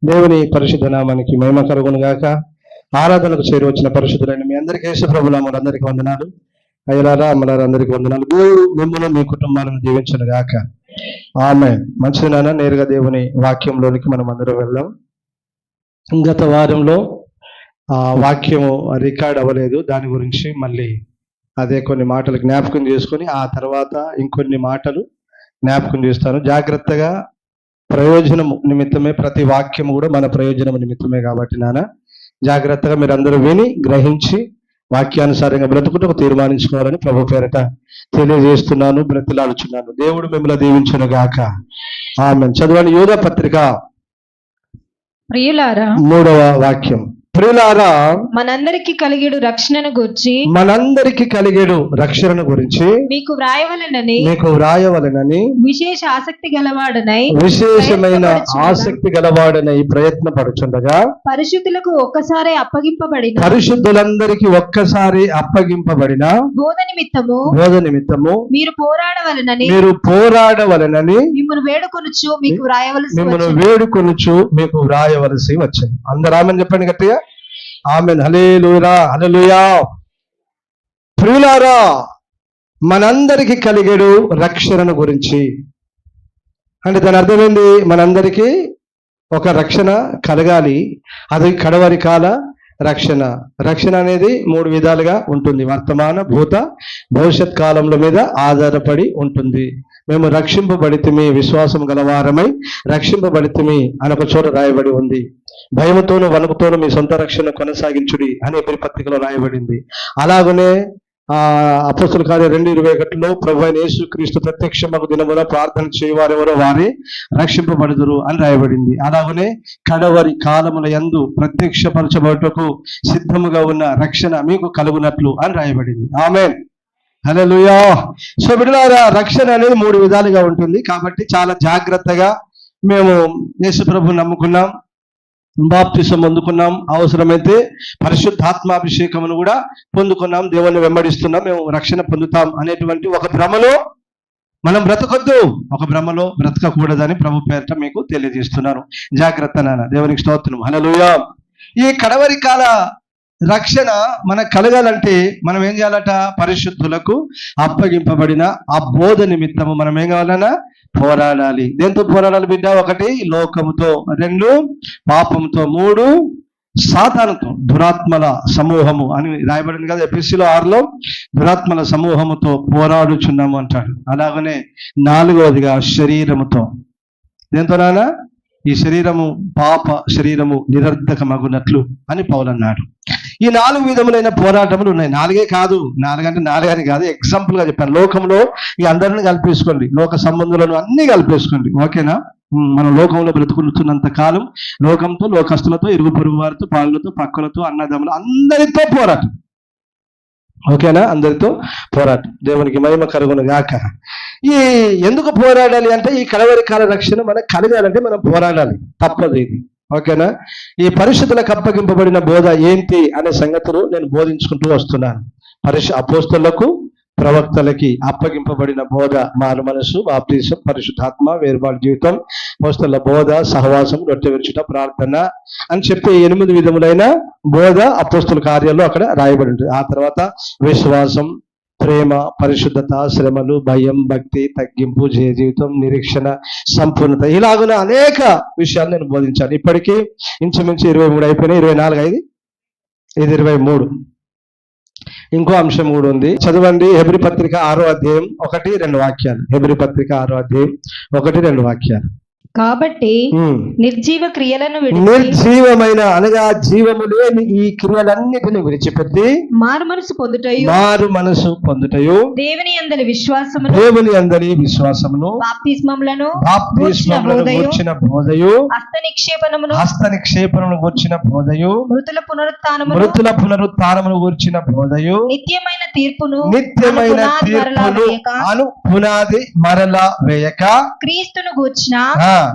దేవుని పరిశుద్ధ నామానికి మహిమ కలుగును గాక. ఆరాధనకు చేరి వచ్చిన పరిశుద్ధులైన మీ అందరికీ యేసు ప్రభు నామమున అందరికీ వందనాలు. అయ్యలారా అమ్మలారా అందరికీ వందనాలు. దేవుడు మిమ్మల్ని మీ కుటుంబాలను దీవించును గాక. ఆమేన్. మంచిది నాన్న, నేరుగా దేవుని వాక్యంలోనికి మనం అందరం వెళ్దాం. గత వారంలో వాక్యము రికార్డ్ అవ్వలేదు, దాని గురించి మళ్ళీ అదే కొన్ని మాటలు జ్ఞాపకం చేసుకొని ఆ తర్వాత ఇంకొన్ని మాటలు జ్ఞాపకం చేస్తాను. జాగ్రత్తగా, ప్రయోజనం నిమిత్తమే, ప్రతి వాక్యము కూడా మన ప్రయోజనం నిమిత్తమే కాబట్టి నాన్న జాగ్రత్తగా మీరు అందరూ విని గ్రహించి వాక్యానుసారంగా బ్రతుకుటకు తీర్మానించుకోవాలని ప్రభు పేరట తెలియజేస్తున్నాను, బ్రతిలాడుచున్నాను. దేవుడు మిమ్మల్ని దీవించును గాక. ఆమేన్. చదవండి యూదా పత్రిక 3వ వాక్యం. ప్రియులారా, మనందరికి కలిగేడు రక్షణను గురించి మీకు వ్రాయవలెనని విశేష ఆసక్తి గలవాడనై ప్రయత్నపడుచుండగా, పరిశుద్ధులందరికీ ఒక్కసారి అప్పగింపబడిన బోధ నిమిత్తము మీరు పోరాడవలెనని మిమ్మల్ని వేడుకొనుచు మీకు వ్రాయవలసి వచ్చింది. అందరూ ఆమేన్ చెప్పండి గట్టిగా. ఆమేన్. హల్లెలూయా, హల్లెలూయా. ప్రియులారా, మనందరికి కలిగేడు రక్షణను గురించి అంటే దాని అర్థమైంది, మనందరికీ ఒక రక్షణ కలగాలి. అది కడవరి కాల రక్షణ. రక్షణ అనేది 3 విధాలుగా ఉంటుంది. వర్తమాన, భూత, భవిష్యత్ కాలంలో మీద ఆధారపడి ఉంటుంది. మేము రక్షింపబడితిమి, విశ్వాసం గలవారమై రక్షింపబడితిమి అని ఒక చోట రాయబడి ఉంది. భయముతోను వణుకుతోను మీ సొంత రక్షణ కొనసాగించుడి అని ఎబ్రీ పత్రికలో రాయబడింది. అలాగనే అపోస్తలుల కార్యం 2:21లో ప్రభు అయిన యేసుక్రీస్తు ప్రత్యక్షమగు దినమున ప్రార్థన చేయవారెవరో వారే రక్షింపబడుదురు అని రాయబడింది. అలాగనే కడవరి కాలముల యందు ప్రత్యక్షపరచబడుటకు సిద్ధముగా ఉన్న రక్షణ మీకు కలుగునట్లు అని రాయబడింది. ఆమేన్. హల్లెలూయా. సో బిడ్డలారా, రక్షణ అనేది 3 విధాలుగా ఉంటుంది. కాబట్టి చాలా జాగ్రత్తగా మేము యేసు ప్రభువుని నమ్ముకున్నాం, బాప్తిసం పొందుకున్నాం, అవసరమైతే పరిశుద్ధాత్మాభిషేకమును కూడా పొందుకున్నాం, దేవుని వెంబడిస్తున్నాం, మేము రక్షణ పొందుతాం అనేటువంటి ఒక భ్రమలో మనం బ్రతకొద్దు, ఒక భ్రమలో బ్రతకకూడదని ప్రభు పేరట మీకు తెలియజేస్తున్నాను. జాగ్రత్త నాన్న. దేవునికి స్తోత్రం. హల్లెలూయా. ఈ కడవరి కాల రక్షణ మనకు కలగాలంటే మనం ఏం చేయాలట? పరిశుద్ధులకు అప్పగింపబడిన ఆ బోధ నిమిత్తము మనం ఏం కావాలన్నా పోరాడాలి. దేంతో పోరాడాలి బిడ్డ? 1 లోకముతో, 2 పాపంతో, 3 సాతానుతో, దురాత్మల సమూహము అని రాయబడింది కదా ఎఫెసీయుల 6లో. దురాత్మల సమూహముతో పోరాడుచున్నాము అంటాడు. అలాగనే 4వదిగా శరీరముతో. దేంతో నాన్న? ఈ శరీరము, పాప శరీరము నిరర్ధకమగునట్లు అని పౌలు అన్నాడు. ఈ 4 విధములైన పోరాటములు ఉన్నాయి. 4 కాదు, 4 అంటే 4 అని కాదు, ఎగ్జాంపుల్ గా చెప్పాను. లోకంలో ఈ అందరిని కలిపేసుకోండి, లోక సంబంధులను అన్ని కలిపేసుకోండి. ఓకేనా? మనం లోకంలో బ్రతుకుతున్నంత కాలం లోకంతో, లోకస్తులతో, ఇరుగు పొరుగు వారితో, పాళ్ళతో, పక్కలతో, అన్నదమ్ములు అందరితో పోరాటం. ఓకేనా? అందరితో పోరాటం. దేవునికి మహిమ కలుగును గాక. ఈ ఎందుకు పోరాడాలి అంటే, ఈ కడవరి కాల రక్షణ మనకు కలగాలంటే మనం పోరాడాలి, తప్పదు ఇది. ఓకేనా? ఈ పరిశుద్ధులకు అప్పగింపబడిన బోధ ఏంటి అనే సంగతులు నేను బోధించుకుంటూ వస్తున్నాను. అపోస్తలులకు, ప్రవక్తలకి అప్పగింపబడిన బోధ, మారు మనసు, బాప్తిసం, పరిశుద్ధాత్మ, వేరుబాటు జీవితం, అపోస్తలుల బోధ, సహవాసం, రొట్టె విరుచుట, ప్రార్థన అని చెప్పి 8 విధములైన బోధ అపోస్తల కార్యాల్లో అక్కడ రాయబడి ఉంటుంది. ఆ తర్వాత విశ్వాసం, ప్రేమ, పరిశుద్ధత, శ్రమలు, భయం, భక్తి, తగ్గింపు, జయ జీవితం, నిరీక్షణ, సంపూర్ణత, ఇలాగున అనేక విషయాలు నేను బోధించాను. ఇప్పటికీ ఇంచుమించు 23 అయిపోయినాయి. 24 అయింది, ఇది 23. ఇంకో అంశం కూడా ఉంది. చదవండి హెబ్రీ పత్రిక 6వ అధ్యాయం 1-2 వాక్యాలు. హెబ్రీ పత్రిక 6వ అధ్యాయం 1-2 వాక్యాలు. కాబట్టి నిర్జీవమైన అనగా జీవము లేని ఈ క్రియలన్నిటిని విడిచిపెట్టి మారు మనసు పొందుటయు దేవుని యందలి విశ్వాసమును బాప్తిస్మములను గూర్చిన బోధయు హస్త నిక్షేపణమును గూర్చిన బోధయు మృతుల పునరుత్థానమును గూర్చిన బోధయు నిత్యమైన తీర్పును అను పునాది మరలా వేయక క్రీస్తును గూర్చిన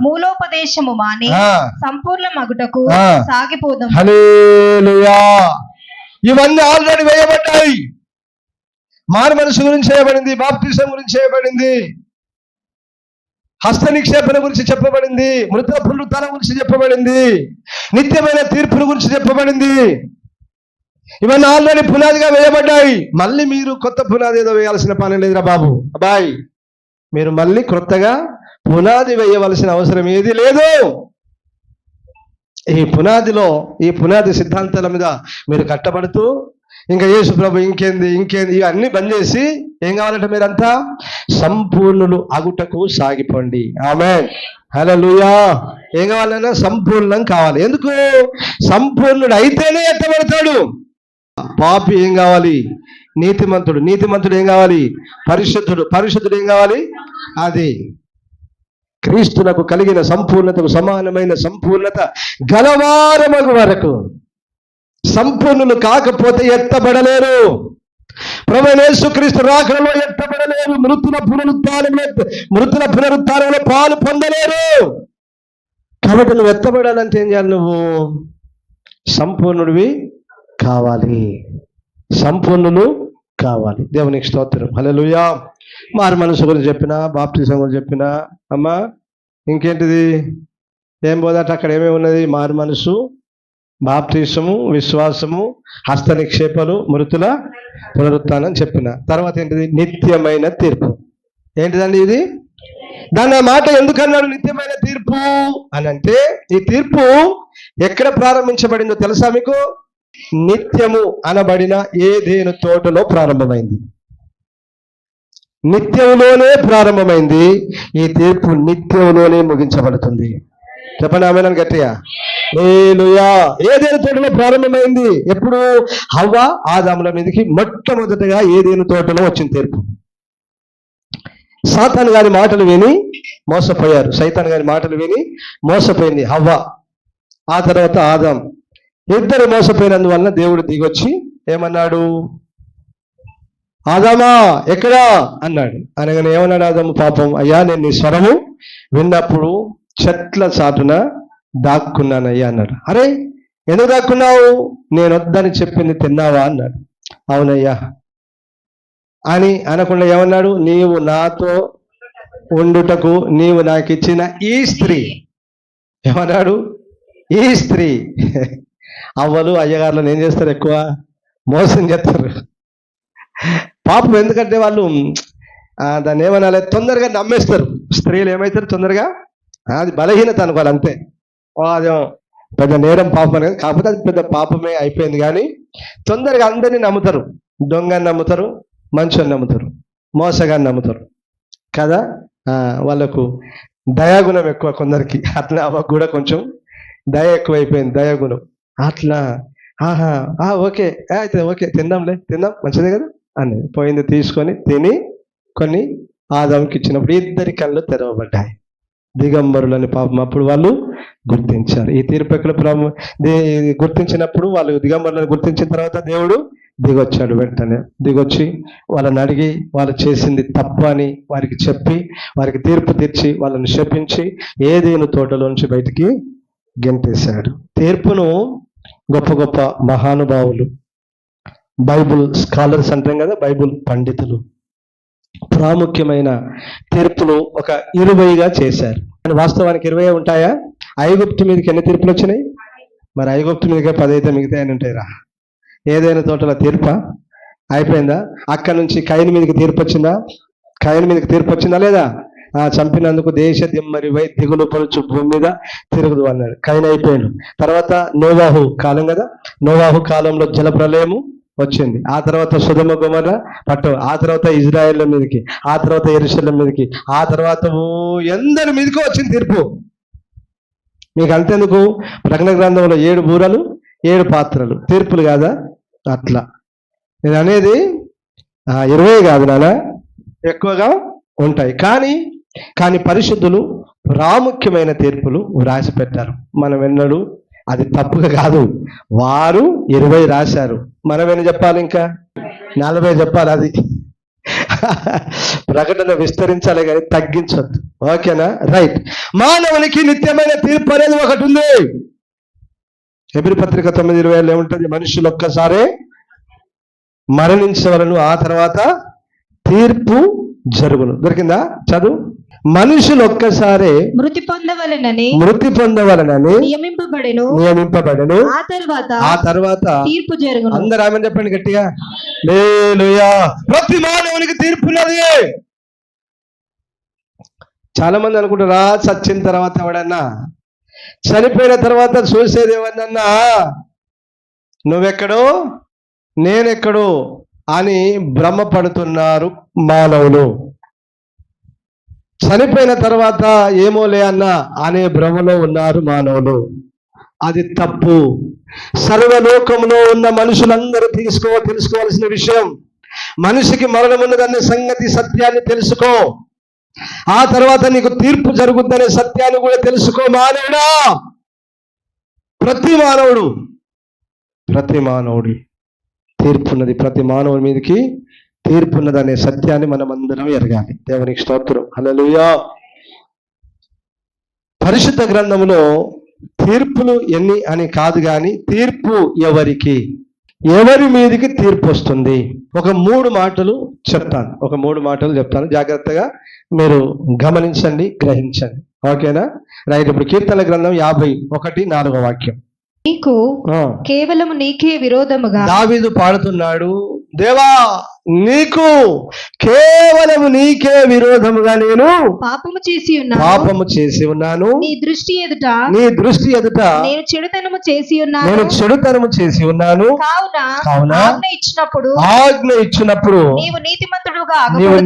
మూలోపదేశము మాని సంపూర్ణ మగుటకు సాగిపోదాం. హల్లెలూయా. ఇవన్నీ ఆల్రెడీ వేయబడ్డాయి. మారు మనసు గురించి చేయబడింది, బాప్తిసం గురించి చేయబడింది, హస్త నిక్షేపణ గురించి చెప్పబడింది, మృత పునరుత్థానం గురించి చెప్పబడింది, నిత్యమైన తీర్పుల గురించి చెప్పబడింది. ఇవన్నీ ఆల్రెడీ పునాదిగా వేయబడ్డాయి. మళ్ళీ మీరు కొత్త పునాది ఏదో వేయాల్సిన పని లేదురా బాబు, అబ్బాయి. మీరు మళ్ళీ కొత్తగా పునాది వేయవలసిన అవసరం ఏది లేదు. ఈ పునాది సిద్ధాంతాల మీద మీరు కట్టబడుతూ ఇంకా యేసు ప్రభు ఇంకేంది ఇవన్నీ బంద్ చేసి ఏం కావాలంటే మీరంతా సంపూర్ణులు అగుటకు సాగిపోండి. ఆమేన్, హల్లెలూయా. ఏం కావాలన్నా సంపూర్ణం కావాలి. ఎందుకు? సంపూర్ణుడు అయితేనే ఎత్తబడతాడు. పాపి ఏం కావాలి? నీతిమంతుడు ఏం కావాలి? పరిశుద్ధుడు ఏం కావాలి? అది క్రీస్తునకు కలిగిన సంపూర్ణతకు సమానమైన సంపూర్ణత గలవారమగు వరకు. సంపూర్ణులు కాకపోతే ఎత్తబడలేరు. ప్రభువైన యేసుక్రీస్తు రాకడలో ఎత్తబడలేరు. మృతుల పునరుత్థానంలో పాలు పొందలేరు. కాబట్టి నువ్వు ఎత్తబడాలంటే ఏం చేయాలి? నువ్వు సంపూర్ణుడివి కావాలి. సంపూర్ణులు కావాలి. దేవునికి స్తోత్రం, హల్లెలూయా. మారు మనసు గురించి చెప్పినా, బాప్టిజం గురించి చెప్పినా, అమ్మా ఇంకేంటిది ఏం పోదట? అక్కడ ఏమేమి ఉన్నది? మారు మనసు, బాప్టిజము, విశ్వాసము, హస్త నిక్షేపలు, మృతుల పునరుత్థానం చెప్పిన తర్వాత ఏంటిది? నిత్యమైన తీర్పు. ఏంటిదండి ఇది? దాని మాట ఎందుకన్నాడు నిత్యమైన తీర్పు అని అంటే, ఈ తీర్పు ఎక్కడ ప్రారంభించబడిందో తెలుసా మీకు? నిత్యము అనబడిన ఏదేను తోటలో ప్రారంభమైంది. నిత్యములోనే ప్రారంభమైంది. ఈ తీర్పు నిత్యములోనే ముగించబడుతుంది. చెప్పండి ఆమేన్ గట్టిగా. హల్లెలూయా. ఏదేను తోటలో ప్రారంభమైంది. ఎప్పుడు? హవ్వ ఆదాముల మీదకి మొట్టమొదటిగా ఏదేను తోటలో వచ్చిన తీర్పు. సైతాను గారి మాటలు విని మోసపోయింది హవ్వ. ఆ తర్వాత ఆదాం. ఇద్దరు మోసపోయినందువలన దేవుడు దిగొచ్చి ఏమన్నాడు? ఆదామా ఎక్కడా అన్నాడు. అనగానే ఏమన్నాడు ఆదాము? పాపం అయ్యా, నేను నీ స్వరము విన్నప్పుడు చెట్ల చాటున దాక్కున్నానయ్యా అన్నాడు. అరే ఎందుకు దాక్కున్నావు? నేను వద్దని చెప్పింది తిన్నావా అన్నాడు. అవునయ్యా అని అనకుండా ఏమన్నాడు? నీవు నాతో ఉండుటకు నీవు నాకు ఇచ్చిన ఈ స్త్రీ. ఏమన్నాడు? ఈ స్త్రీ. అవ్వలు అయ్యగారులను ఏం చేస్తారు? ఎక్కువ మోసం చేస్తారు. పాపం. ఎందుకంటే వాళ్ళు దాన్ని ఏమనాలి, తొందరగా నమ్మేస్తారు. స్త్రీలు ఏమవుతారు? తొందరగా అది బలహీనత అనుకోవాలి అంతే. అదే పెద్ద నేరం, పాపం అనేది. కాకపోతే అది పెద్ద పాపమే అయిపోయింది. కానీ తొందరగా అందరినీ నమ్ముతారు. దొంగని నమ్ముతారు, మంచిని నమ్ముతారు, మోసగాన్ని నమ్ముతారు కదా. వాళ్ళకు దయాగుణం ఎక్కువ కొందరికి. అట్లా అవ్వకు కూడా కొంచెం దయ ఎక్కువైపోయింది, దయాగుణం. అట్లా ఓకే అయితే ఓకే, తిందాం మంచిదే కదా అని పోయింది. తీసుకొని తిని కొన్ని ఆదాంకి ఇచ్చినప్పుడు ఇద్దరి కళ్ళు తెరవబడ్డాయి. దిగంబరులని పాపం అప్పుడు వాళ్ళు గుర్తించారు. ఈ తీర్పు ఎక్కడ గుర్తించినప్పుడు వాళ్ళు దిగంబరులను గుర్తించిన తర్వాత దేవుడు దిగొచ్చాడు. వెంటనే దిగొచ్చి వాళ్ళని అడిగి వాళ్ళు చేసింది తప్పు అని వారికి చెప్పి వారికి తీర్పు తెచ్చి వాళ్ళని శపించి ఏదేను తోటలోంచి బయటికి గెంటేశాడు. తీర్పును గొప్ప గొప్ప మహానుభావులు, బైబుల్ స్కాలర్స్ అంటాం కదా, బైబుల్ పండితులు ప్రాముఖ్యమైన తీర్పులు ఒక 20గా చేశారు. వాస్తవానికి 20 ఉంటాయా? ఐగుప్తు మీదకి ఎన్ని తీర్పులు వచ్చినాయి? మరి ఐగుప్తు మీదకే 10 అయితే మిగతా అని ఉంటాయిరా. ఏదైనా తోటల తీర్ప అయిపోయిందా? అక్కడి నుంచి కయీను మీదకి తీర్పు వచ్చిందా లేదా? చంపినందుకు దేశ దిమ్మరివై దిగులు పరుచు భూమి మీద తిరుగుదు అన్నాడు. కయీను అయిపోయాడు. తర్వాత నోవాహు కాలం కదా, నోవాహు కాలంలో జలప్రలయము వచ్చింది. ఆ తర్వాత సొదొమ గొమొర్రా పట్టం, ఆ తర్వాత ఇజ్రాయేల్ మీదకి, ఆ తర్వాత యెరూషలేము మీదకి, ఆ తర్వాత ఎందరి మీదకి వచ్చింది తీర్పు. మీకు అంతేందుకు? ప్రకటన గ్రంథంలో 7 బూరలు 7 పాత్రలు తీర్పులు కాదా? అట్లా నేను అనేది 20 కాదు నాన్న, ఎక్కువగా ఉంటాయి. కానీ పరిశుద్ధులు ప్రాముఖ్యమైన తీర్పులు వ్రాసి పెట్టారు. మనం ఎన్నడూ అది తప్పుగా కాదు. వారు 20 రాశారు, మనం ఏం చెప్పాలి? ఇంకా 40 చెప్పాలి. అది ప్రకటన విస్తరించాలి కానీ తగ్గించొద్దు. ఓకేనా? రైట్. మానవునికి నిత్యమైన తీర్పు అనేది ఒకటి ఉంది. హెబ్రీ పత్రిక 9:20 ఏముంటుంది? మనుషులు ఒక్కసారే మరణించవలను, ఆ తర్వాత తీర్పు జరుగును. దొరికిందా? చదువు. మనుషులు ఒక్కసారే మృతి పొందవలెనని మృతి పొందవలనని నియమింపబడెను. ఆ తర్వాత తీర్పు జరుగును. అందరూ ఆమె చెప్పండి గట్టిగా. హల్లెలూయా. ప్రతి మానవునికి తీర్పున్నది. చాలా మంది అనుకుంటారా చచ్చిన తర్వాత ఎవడన్నా, చనిపోయిన తర్వాత చూసేది ఎవరినన్నా నువ్వెక్కడో నేనెక్కడో అని భ్రమపడుతున్నారు మానవులు. చనిపోయిన తర్వాత ఏమోలే అనే భ్రమలో ఉన్నారు మానవులు. అది తప్పు. సర్వలోకంలో ఉన్న మనుషులందరూ తెలుసుకోవాల్సిన విషయం, మనిషికి మరణం ఉన్నదనే సంగతి, సత్యాన్ని తెలుసుకో. ఆ తర్వాత నీకు తీర్పు జరుగుద్దనే సత్యాన్ని కూడా తెలుసుకో మానవుడా. ప్రతి మానవుడు తీర్పున్నది. ప్రతి మానవుడి మీదకి తీర్పున్నది అనే సత్యాన్ని మనం అందరం ఎరగాలి. దేవునికి స్తోత్రం. హల్లెలూయా. పరిశుద్ధ గ్రంథంలో తీర్పులు ఎన్ని అని కాదు కానీ తీర్పు ఎవరి మీదకి తీర్పు వస్తుంది. ఒక 3 మాటలు చెప్తాను. జాగ్రత్తగా మీరు గమనించండి, గ్రహించండి. ఓకేనా? రైట్. ఇప్పుడు కీర్తన గ్రంథం 51:4 వాక్యం. నీకు కేవలము నీకే విరోధముగా. దావీదు పాడుతున్నాడు, దేవా నీకు కేవలము నీకే విరోధముగా నేను పాపము చేసి ఉన్నాను. నీ దృష్టి ఎదుట నేను చెడుతనము చేసి ఉన్నాను. కావున ఆజ్ఞ ఇచ్చినప్పుడు నీవు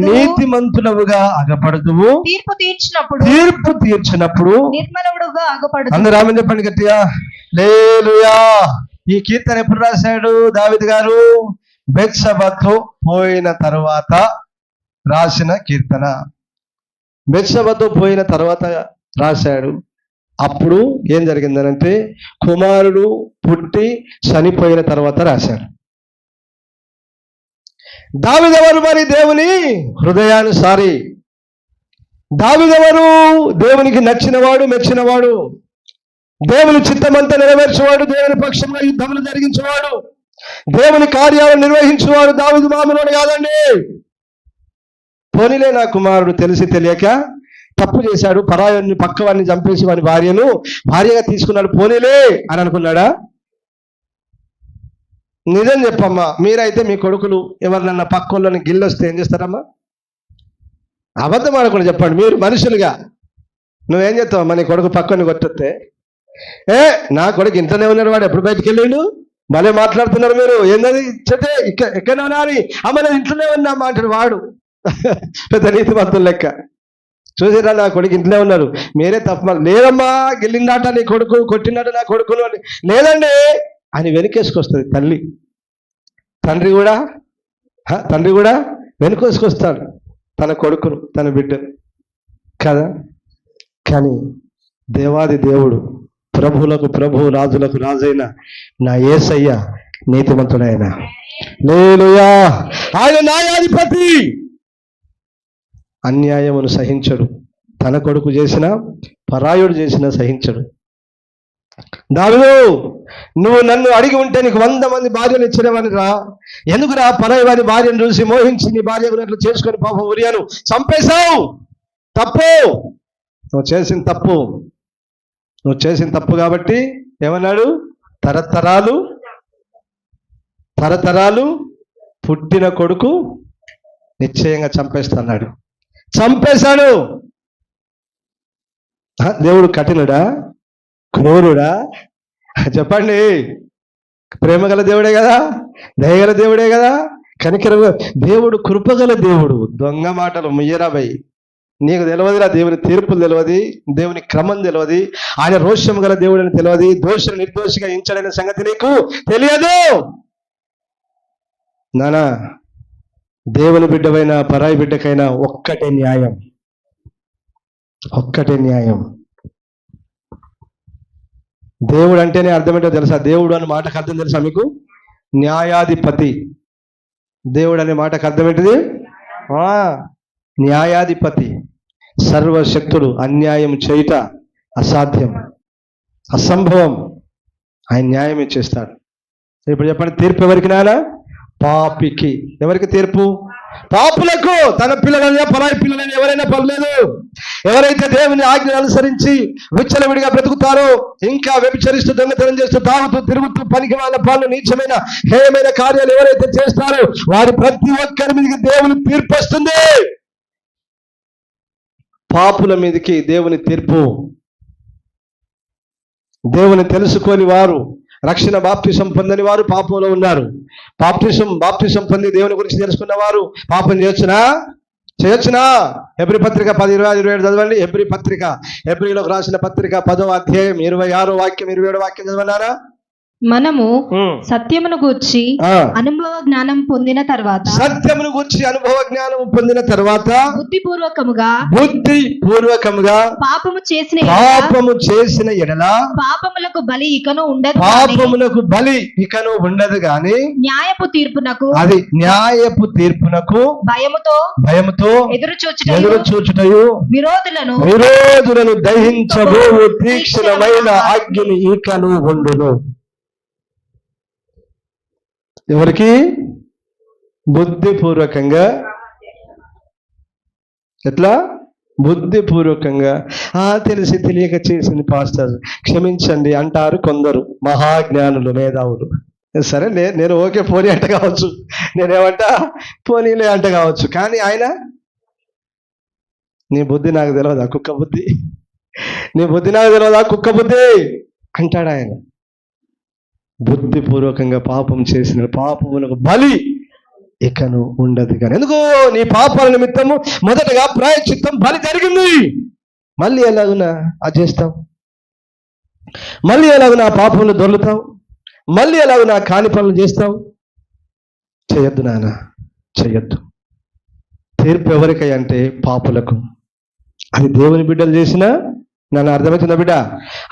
నీతిమంతుడవుగా అగపడదువు. తీర్పు తీర్చినప్పుడు నిర్మలుడుగా అగపడదు. అందరూ ఆమె చెప్పండి గట్టిగా. హల్లెలూయా. ఈ కీర్తన ఎప్పుడు రాశాడు దావీదు గారు? బెత్షెబతో పోయిన తర్వాత రాసిన కీర్తన. బెత్షెబతో పోయిన తర్వాత రాశాడు. అప్పుడు ఏం జరిగిందనంటే కుమారుడు పుట్టి చనిపోయిన తర్వాత రాశాడు. దావీదెవరు మరి? దేవుని హృదయానుసారి. దావీదెవరు? దేవునికి నచ్చినవాడు, మెచ్చినవాడు, దేవుని చిత్తమంతా నెరవేర్చేవాడు, దేవుని పక్షంగా యుద్ధములు జరిగించేవాడు, దేవుని కార్యాలను నిర్వహించేవాడు. దావీదు మామూలు కాదండి. పోనీలే నా కుమారుడు తెలిసి తెలియక తప్పు చేశాడు, పరాయాన్ని పక్కవాడిని చంపేసి వాని భార్యను భార్యగా తీసుకున్నాడు, పోనీలే అని అనుకున్నాడా? నిజం చెప్పమ్మా, మీరైతే మీ కొడుకులు ఎవరినన్నా పక్కోళ్ళని గిల్లొస్తే ఏం చేస్తారమ్మా? అబద్ధం ఆడకుండా చెప్పండి. మీరు మనుషులుగా నువ్వేం చేస్తావమ్మా? నీ కొడుకు పక్కని కొట్టొస్తే, నా కొడుకు ఇంట్లోనే ఉన్నాడు, వాడు ఎప్పుడు బయటికి వెళ్ళిండు, భలే మాట్లాడుతున్నారు మీరు, ఏంటది చెట్టే ఎక్కడ ఉన్నారు, అమ్మ నేను ఇంట్లోనే ఉన్నా మాట్లాడు వాడు. పెద్ద నీతిమంతులు లెక్క. చూసారా, నా కొడుకు ఇంట్లోనే ఉన్నారు, మీరే తప్ప. లేదమ్మా, గెలిందాట నీ కొడుకు, కొట్టినాట నా కొడుకును అని. లేదండి అని వెనుకేసుకొస్తుంది తల్లి. తండ్రి కూడా వెనుకేసుకొస్తాడు తన కొడుకును, తన బిడ్డను కదా. కానీ దేవాది దేవుడు, ప్రభువులకు ప్రభు, రాజులకు రాజైన నా యేసయ్య నీతిమంతుడైన, హల్లెలూయా, ఆయన న్యాయాధిపతి. అన్యాయమును సహించడు. తన కొడుకు చేసిన, పరాయుడు చేసిన సహించడు. దావీదు, నువ్వు నన్ను అడిగి ఉంటే నీకు 100 మంది భార్యలు ఇచ్చినవని రా. ఎందుకురా పరాయి వారి భార్యను చూసి మోహించి నీ భార్య గురినట్లు చేసుకొని పాపం ఉరియాను చంపేశావు? తప్పు. నువ్వు చేసిన తప్పు కాబట్టి ఏమన్నాడు? తరతరాలు పుట్టిన కొడుకు నిశ్చయంగా చంపేస్తున్నాడు. చంపేశాడు. దేవుడు కఠినుడా, క్రూరుడా? చెప్పండి. ప్రేమగల దేవుడే కదా, దయగల దేవుడే కదా, కనికర దేవుడు, కృపగల దేవుడు. దొంగ మాటలు ముయ్యరాబై. నీకు తెలియదురా దేవుని తీర్పులు తెలియదు, దేవుని క్రమం తెలియదు, ఆయన రోషం గల దేవుడు అని తెలియదు, దోషులు నిర్దోషిగా ఎంచడైన సంగతి నీకు తెలియదు. నానా, దేవుని బిడ్డవైనా పరాయి బిడ్డకైనా ఒక్కటే న్యాయం. దేవుడు అంటేనే అర్థం ఏంటో తెలుసా? దేవుడు అనే మాటకు అర్థం తెలుసా మీకు? న్యాయాధిపతి. దేవుడు అనే మాటకు అర్థం ఏంటిది? న్యాయాధిపతి. సర్వశక్తుడు. అన్యాయం చేయుట అసాధ్యం, అసంభవం. ఆయన న్యాయం చేస్తాడు. ఇప్పుడు చెప్పండి, తీర్పు ఎవరికి? నానా పాపికి. ఎవరికి తీర్పు? పాపులకు, తన పిల్లలైనా పరాయి పిల్లలైనా ఎవరైనా పర్లేదు, ఎవరైతే దేవుని ఆజ్ఞను అనుసరించి విచ్చలవిడిగా బ్రతుకుతారో, ఇంకా వ్యభిచరిస్తూ, దొంగతనం చేస్తూ, తాగుతూ, తిరుగుతూ, పనికి వాళ్ళ పనులు, నీచమైన హేయమైన కార్యాలు ఎవరైతే చేస్తారో వారి ప్రతి ఒక్కరి మీదకి దేవుని తీర్పు వస్తుంది. పాపుల మీదకి దేవుని తీర్పు. దేవుని తెలుసుకొని వారు, రక్షణ బాప్తిసం పొందని వారు పాపంలో ఉన్నారు. బాప్తిసం పొంది దేవుని గురించి తెలుసుకున్న వారు పాపం చేయొచ్చునా? హెబ్రీ పత్రిక 10:20-27 చదవండి. హెబ్రీలోకి రాసిన పత్రిక 10వ అధ్యాయం 26వ వాక్యం 27వ వాక్యం చదవన్నారా? మనము సత్యమును గూర్చి అనుభవ జ్ఞానం పొందిన తర్వాత బుద్ధిపూర్వకముగా పాపము చేసిన ఎడల పాపములకు బలి ఇకను ఉండదు గాని న్యాయపు తీర్పునకు భయముతో ఎదురు చూచుటయు విరోధులను దహించబోవు తీక్షణమైన అగ్ని ఇకను ఉండును. ఎవరికి? బుద్ధిపూర్వకంగా. ఎట్లా? బుద్ధిపూర్వకంగా. తెలిసి తెలియక చేసింది పాస్టర్, క్షమించండి అంటారు కొందరు మహాజ్ఞానులు, మేధావులు. సరే, నేను ఓకే పోనీ అంట కావచ్చు, నేనేమంటా పోనీలే అంట కావచ్చు. కానీ ఆయన, నీ బుద్ధి నాకు తెలియదా కుక్క బుద్ధి, నీ బుద్ధి నాకు తెలియదా కుక్క బుద్ధి అంటాడు ఆయన. బుద్ధిపూర్వకంగా పాపం చేసిన పాపములకు బలి ఇకను ఉండదు కానీ. ఎందుకు? నీ పాపాల నిమిత్తము మొదటగా ప్రాయశ్చిత్తం, బలి జరిగింది. మళ్ళీ ఎలాగునా అది చేస్తావు, మళ్ళీ ఎలాగునా పాపములు దొర్లుతావు, మళ్ళీ ఎలాగునా కాని పనులు చేస్తావు. చేయొద్దు నాన్న, చేయొద్దు. తీర్పు ఎవరికై అంటే పాపులకు. అది దేవుని బిడ్డలు చేసినా, నన్ను అర్థమవుతుందా బిడ్డ?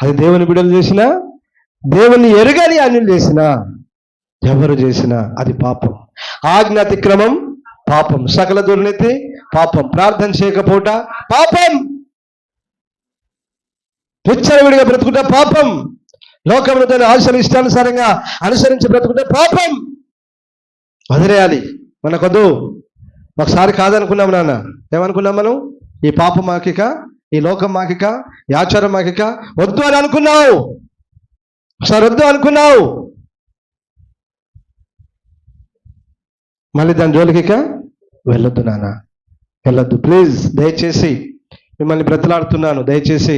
అది దేవుని బిడ్డలు చేసినా, దేవుని ఎరుగని అన్యులు చేసినా, ఎవరు చేసినా అది పాపం. ఆజ్ఞాతిక్రమం పాపం, సకల దుర్నీతి పాపం, ప్రార్థన చేయకపోవట పాపం, విచ్చలవిడిగా బ్రతుకుంటే పాపం, లోకమును దాని ఆశలు ఇష్టానుసారంగా అనుసరించి బ్రతుకుంటే పాపం. వదిలేయాలి. మనకొద్దు. ఒకసారి కాదనుకున్నాం నాన్న, ఏమనుకున్నాం మనం? ఈ పాపం మాకిక, ఈ లోకం మాకిక, ఈ ఆచారం మాకిక వద్దు అని అనుకున్నావు. ఒకసారి వద్దు అనుకున్నావు, మళ్ళీ దాని జోలికి వెళ్ళొద్దు నాన్న, వెళ్ళొద్దు. ప్లీజ్, దయచేసి మిమ్మల్ని బ్రతలాడుతున్నాను, దయచేసి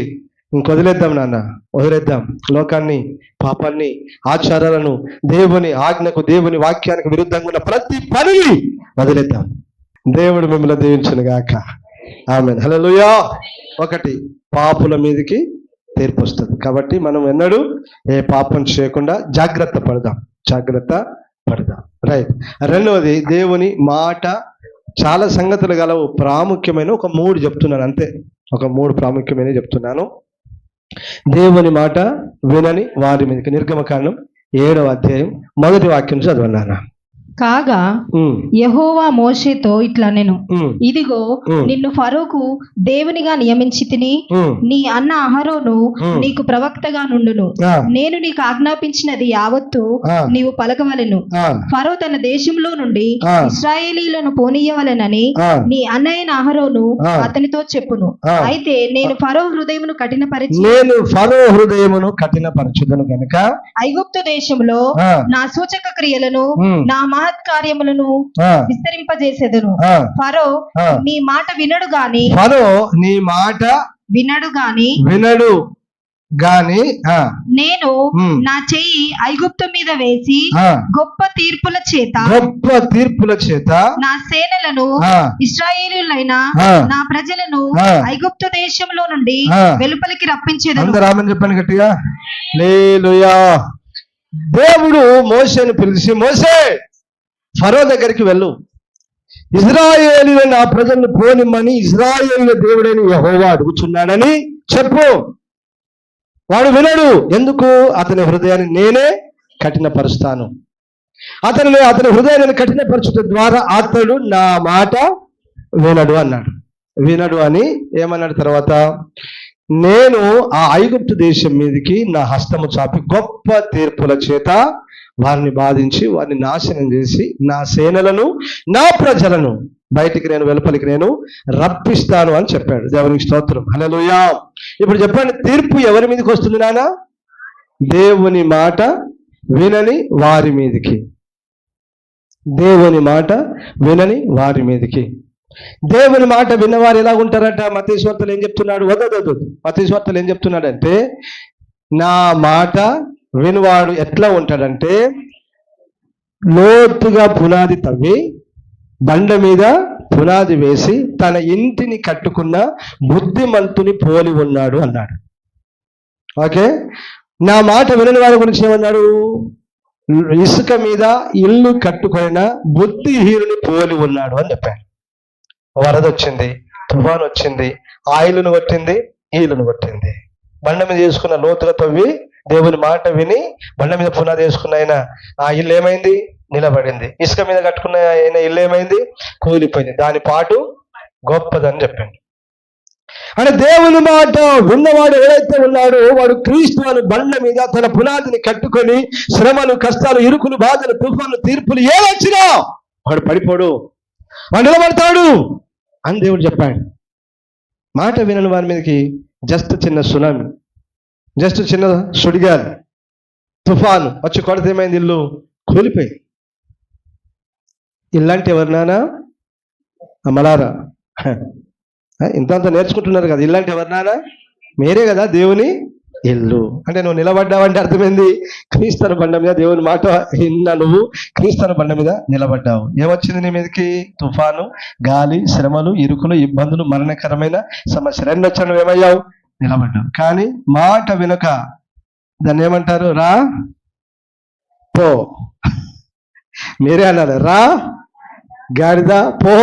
ఇంకొదిలేద్దాం నాన్న, వదిలేద్దాం. లోకాన్ని, పాపాన్ని, ఆచారాలను, దేవుని ఆజ్ఞకు, దేవుని వాక్యానికి విరుద్ధంగా ఉన్న ప్రతి పనిని వదిలేద్దాం. దేవుడు మిమ్మల్ని దీవించును గాక. ఆమేన్. హల్లెలూయా. ఒకటి, పాపుల మీదకి తీర్పు వస్తుంది. కాబట్టి మనం ఎన్నడూ ఏ పాపం చేయకుండా జాగ్రత్త పడదాం. రైట్. రెండవది, దేవుని మాట. చాలా సంగతులు గలవు, ప్రాముఖ్యమైన ఒక 3 చెప్తున్నాను అంతే. ఒక 3 ప్రాముఖ్యమైన చెప్తున్నాను. దేవుని మాట వినని వారి మీదకి. నిర్గమకాండం 7వ అధ్యాయం 1వ వాక్యం చదవన్నాను. కాగా యెహోవా మోషేతో ఇట్లా నేను, ఇదిగో నిన్ను ఫరోకు దేవునిగా నియమించి తిని, నీ అన్న అహరోను నీకు ప్రవక్తగా నుండును. నేను నీకు ఆజ్ఞాపించినది యావత్తు నీవు పలకవలెను. ఫరో తన దేశంలో నుండి ఇశ్రాయేలీలను పోనీయవలెనని నీ అన్నయ్యన అహరోను అతనితో చెప్పును. అయితే నేను ఫరో హృదయమును కఠినపరచుదును గనుక ఐగుప్తు దేశంలో నా సూచక క్రియలను, నా మహత్కార్యములను విస్తరింపజేసేదను. ఫరో నీ మాట వినడు గాని నేను నా చెయ్యి ఐగుప్తు మీద వేసి గొప్ప తీర్పుల చేత నా సేనలను, ఇశ్రాయేలీయులైన నా ప్రజలను ఐగుప్తు దేశంలో నుండి వెలుపలికి రప్పించేదను. చెప్పండి గట్టిగా, హల్లెలూయా. దేవుడు మోషేను పిలిచి, మోషే ఫరో దగ్గరికి వెళ్ళు, ఇశ్రాయేలీయుల నా ప్రజలను పోనిమ్మని ఇశ్రాయేలీయుల దేవుడైన యెహోవా అడుగుచున్నాడని చెప్పు. వాడు వినడు. ఎందుకు? అతని హృదయాన్ని నేనే కఠినపరుస్తాను. అతని హృదయాన్ని కఠినపరచడం ద్వారా అతడు నా మాట వినడు అన్నాడు. వినడు అని ఏమన్నాడు తర్వాత? నేను ఆ ఐగుప్తు దేశం మీదకి నా హస్తము చాపి గొప్ప తీర్పుల చేత వారిని బాధించి వారిని నాశనం చేసి నా సేనలను నా ప్రజలను బయటికి నేను వెలుపలికి నేను రప్పిస్తాను అని చెప్పాడు. దేవునికి స్తోత్రం. హల్లెలూయా. ఇప్పుడు చెప్పండి, తీర్పు ఎవరి మీదకి వస్తుంది నాన్న? దేవుని మాట వినని వారి మీదకి. దేవుని మాట వినని వారి మీదకి. దేవుని మాట విన్నవారు ఎలా ఉంటారట? మత్తయి సువార్తలో ఏం చెప్తున్నాడు? వదదు మత్తయి సువార్తలో ఏం చెప్తున్నాడంటే, నా మాట వినువాడు ఎట్లా ఉంటాడంటే, లోతుగా పునాది తవ్వి బండ మీద పునాది వేసి తన ఇంటిని కట్టుకున్న బుద్ధిమంతుని పోలి ఉన్నాడు అన్నాడు. ఓకే, నా మాట వినని వారి గురించి ఏమన్నాడు? ఇసుక మీద ఇల్లు కట్టుకున్న బుద్ధిహీనుని పోలి ఉన్నాడు అని చెప్పాడు. వరద వచ్చింది, తుఫాన్ వచ్చింది, ఆ ఇల్లును కొట్టింది, ఈ ఇల్లును కొట్టింది. బండ మీద చేసుకున్న లోతుగా తవ్వి దేవుని మాట విని బండ మీద పునాది వేసుకున్న ఆయన ఆ ఇల్లు ఏమైంది? నిలబడింది. ఇసుక మీద కట్టుకున్న ఆయన ఇల్లు ఏమైంది? కూలిపోయింది. దాని పాటు గొప్పదని చెప్పింది. అంటే దేవుని మాట విన్నవాడు ఎవరైతే ఉన్నాడో వాడు క్రీస్తు అని బండ మీద తన పునాదిని కట్టుకొని శ్రమలు, కష్టాలు, ఇరుకులు, బాధలు, తుఫాను, తీర్పులు ఏవచ్చినా వాడు పడిపోడు, వాడు నిలబడతాడు అని దేవుడు చెప్పాడు. మాట వినని వారి మీదకి జస్ట్ చిన్న సునామీ, జస్ట్ చిన్న సుడిగాలి, తుఫాను వచ్చి కొడితే ఏమైంది? ఇల్లు కూలిపోయింది. ఇల్లంటే ఎవరినానా? మలారా ఇంతంత నేర్చుకుంటున్నారు కదా. ఇల్లంటే ఎవరినానా? మీరే కదా దేవుని ఇల్లు. అంటే నువ్వు నిలబడ్డావంటే అర్థమైంది, క్రీస్తు బండ మీద దేవుని మాట విన్నా నువ్వు క్రీస్తు బండ మీద నిలబడ్డావు. ఏమొచ్చింది నీ మీదకి? తుఫాను, గాలి, శ్రమలు, ఇరుకులు, ఇబ్బందులు, మరణకరమైన సమస్య రెండు వచ్చా, నువ్వేమయ్యావు? నిలబడ్డావు. కానీ మాట వినక దాన్ని ఏమంటారు? రా పో. మీరే అన్నారు, రా గాడిద పో.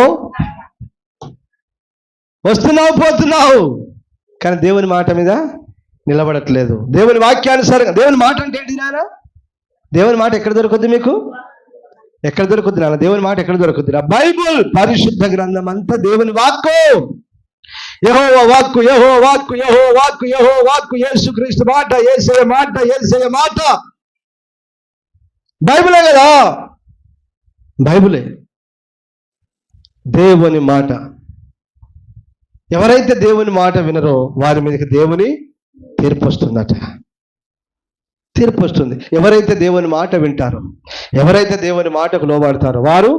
వస్తున్నావు, పోతున్నావు, కానీ దేవుని మాట మీద నిలబడట్లేదు. దేవుని వాక్యానుసారంగా. దేవుని మాట అంటే ఏంటి నాన్న? దేవుని మాట ఎక్కడ దొరుకుద్ది మీకు? ఎక్కడ దొరుకుద్ది నాన్న? దేవుని మాట ఎక్కడ దొరుకుద్ది? బైబుల్, పరిశుద్ధ గ్రంథం అంతా దేవుని వాక్కు. యెహోవా వాక్కు, యెహోవా వాక్కు, యెహోవా వాక్కు, యెహోవా వాక్కు, యేసుక్రీస్తు మాట, యేసయ్య మాట, యేసయ్య మాట. బైబిలే కదా, బైబిలే దేవుని మాట. ఎవరైతే దేవుని మాట వినరో వారి మీదకి దేవుని తీర్పు వస్తుందట. తీర్పు వస్తుంది. ఎవరైతే దేవుని మాట వింటారో, ఎవరైతే దేవుని మాటకు లోబడతారో వారు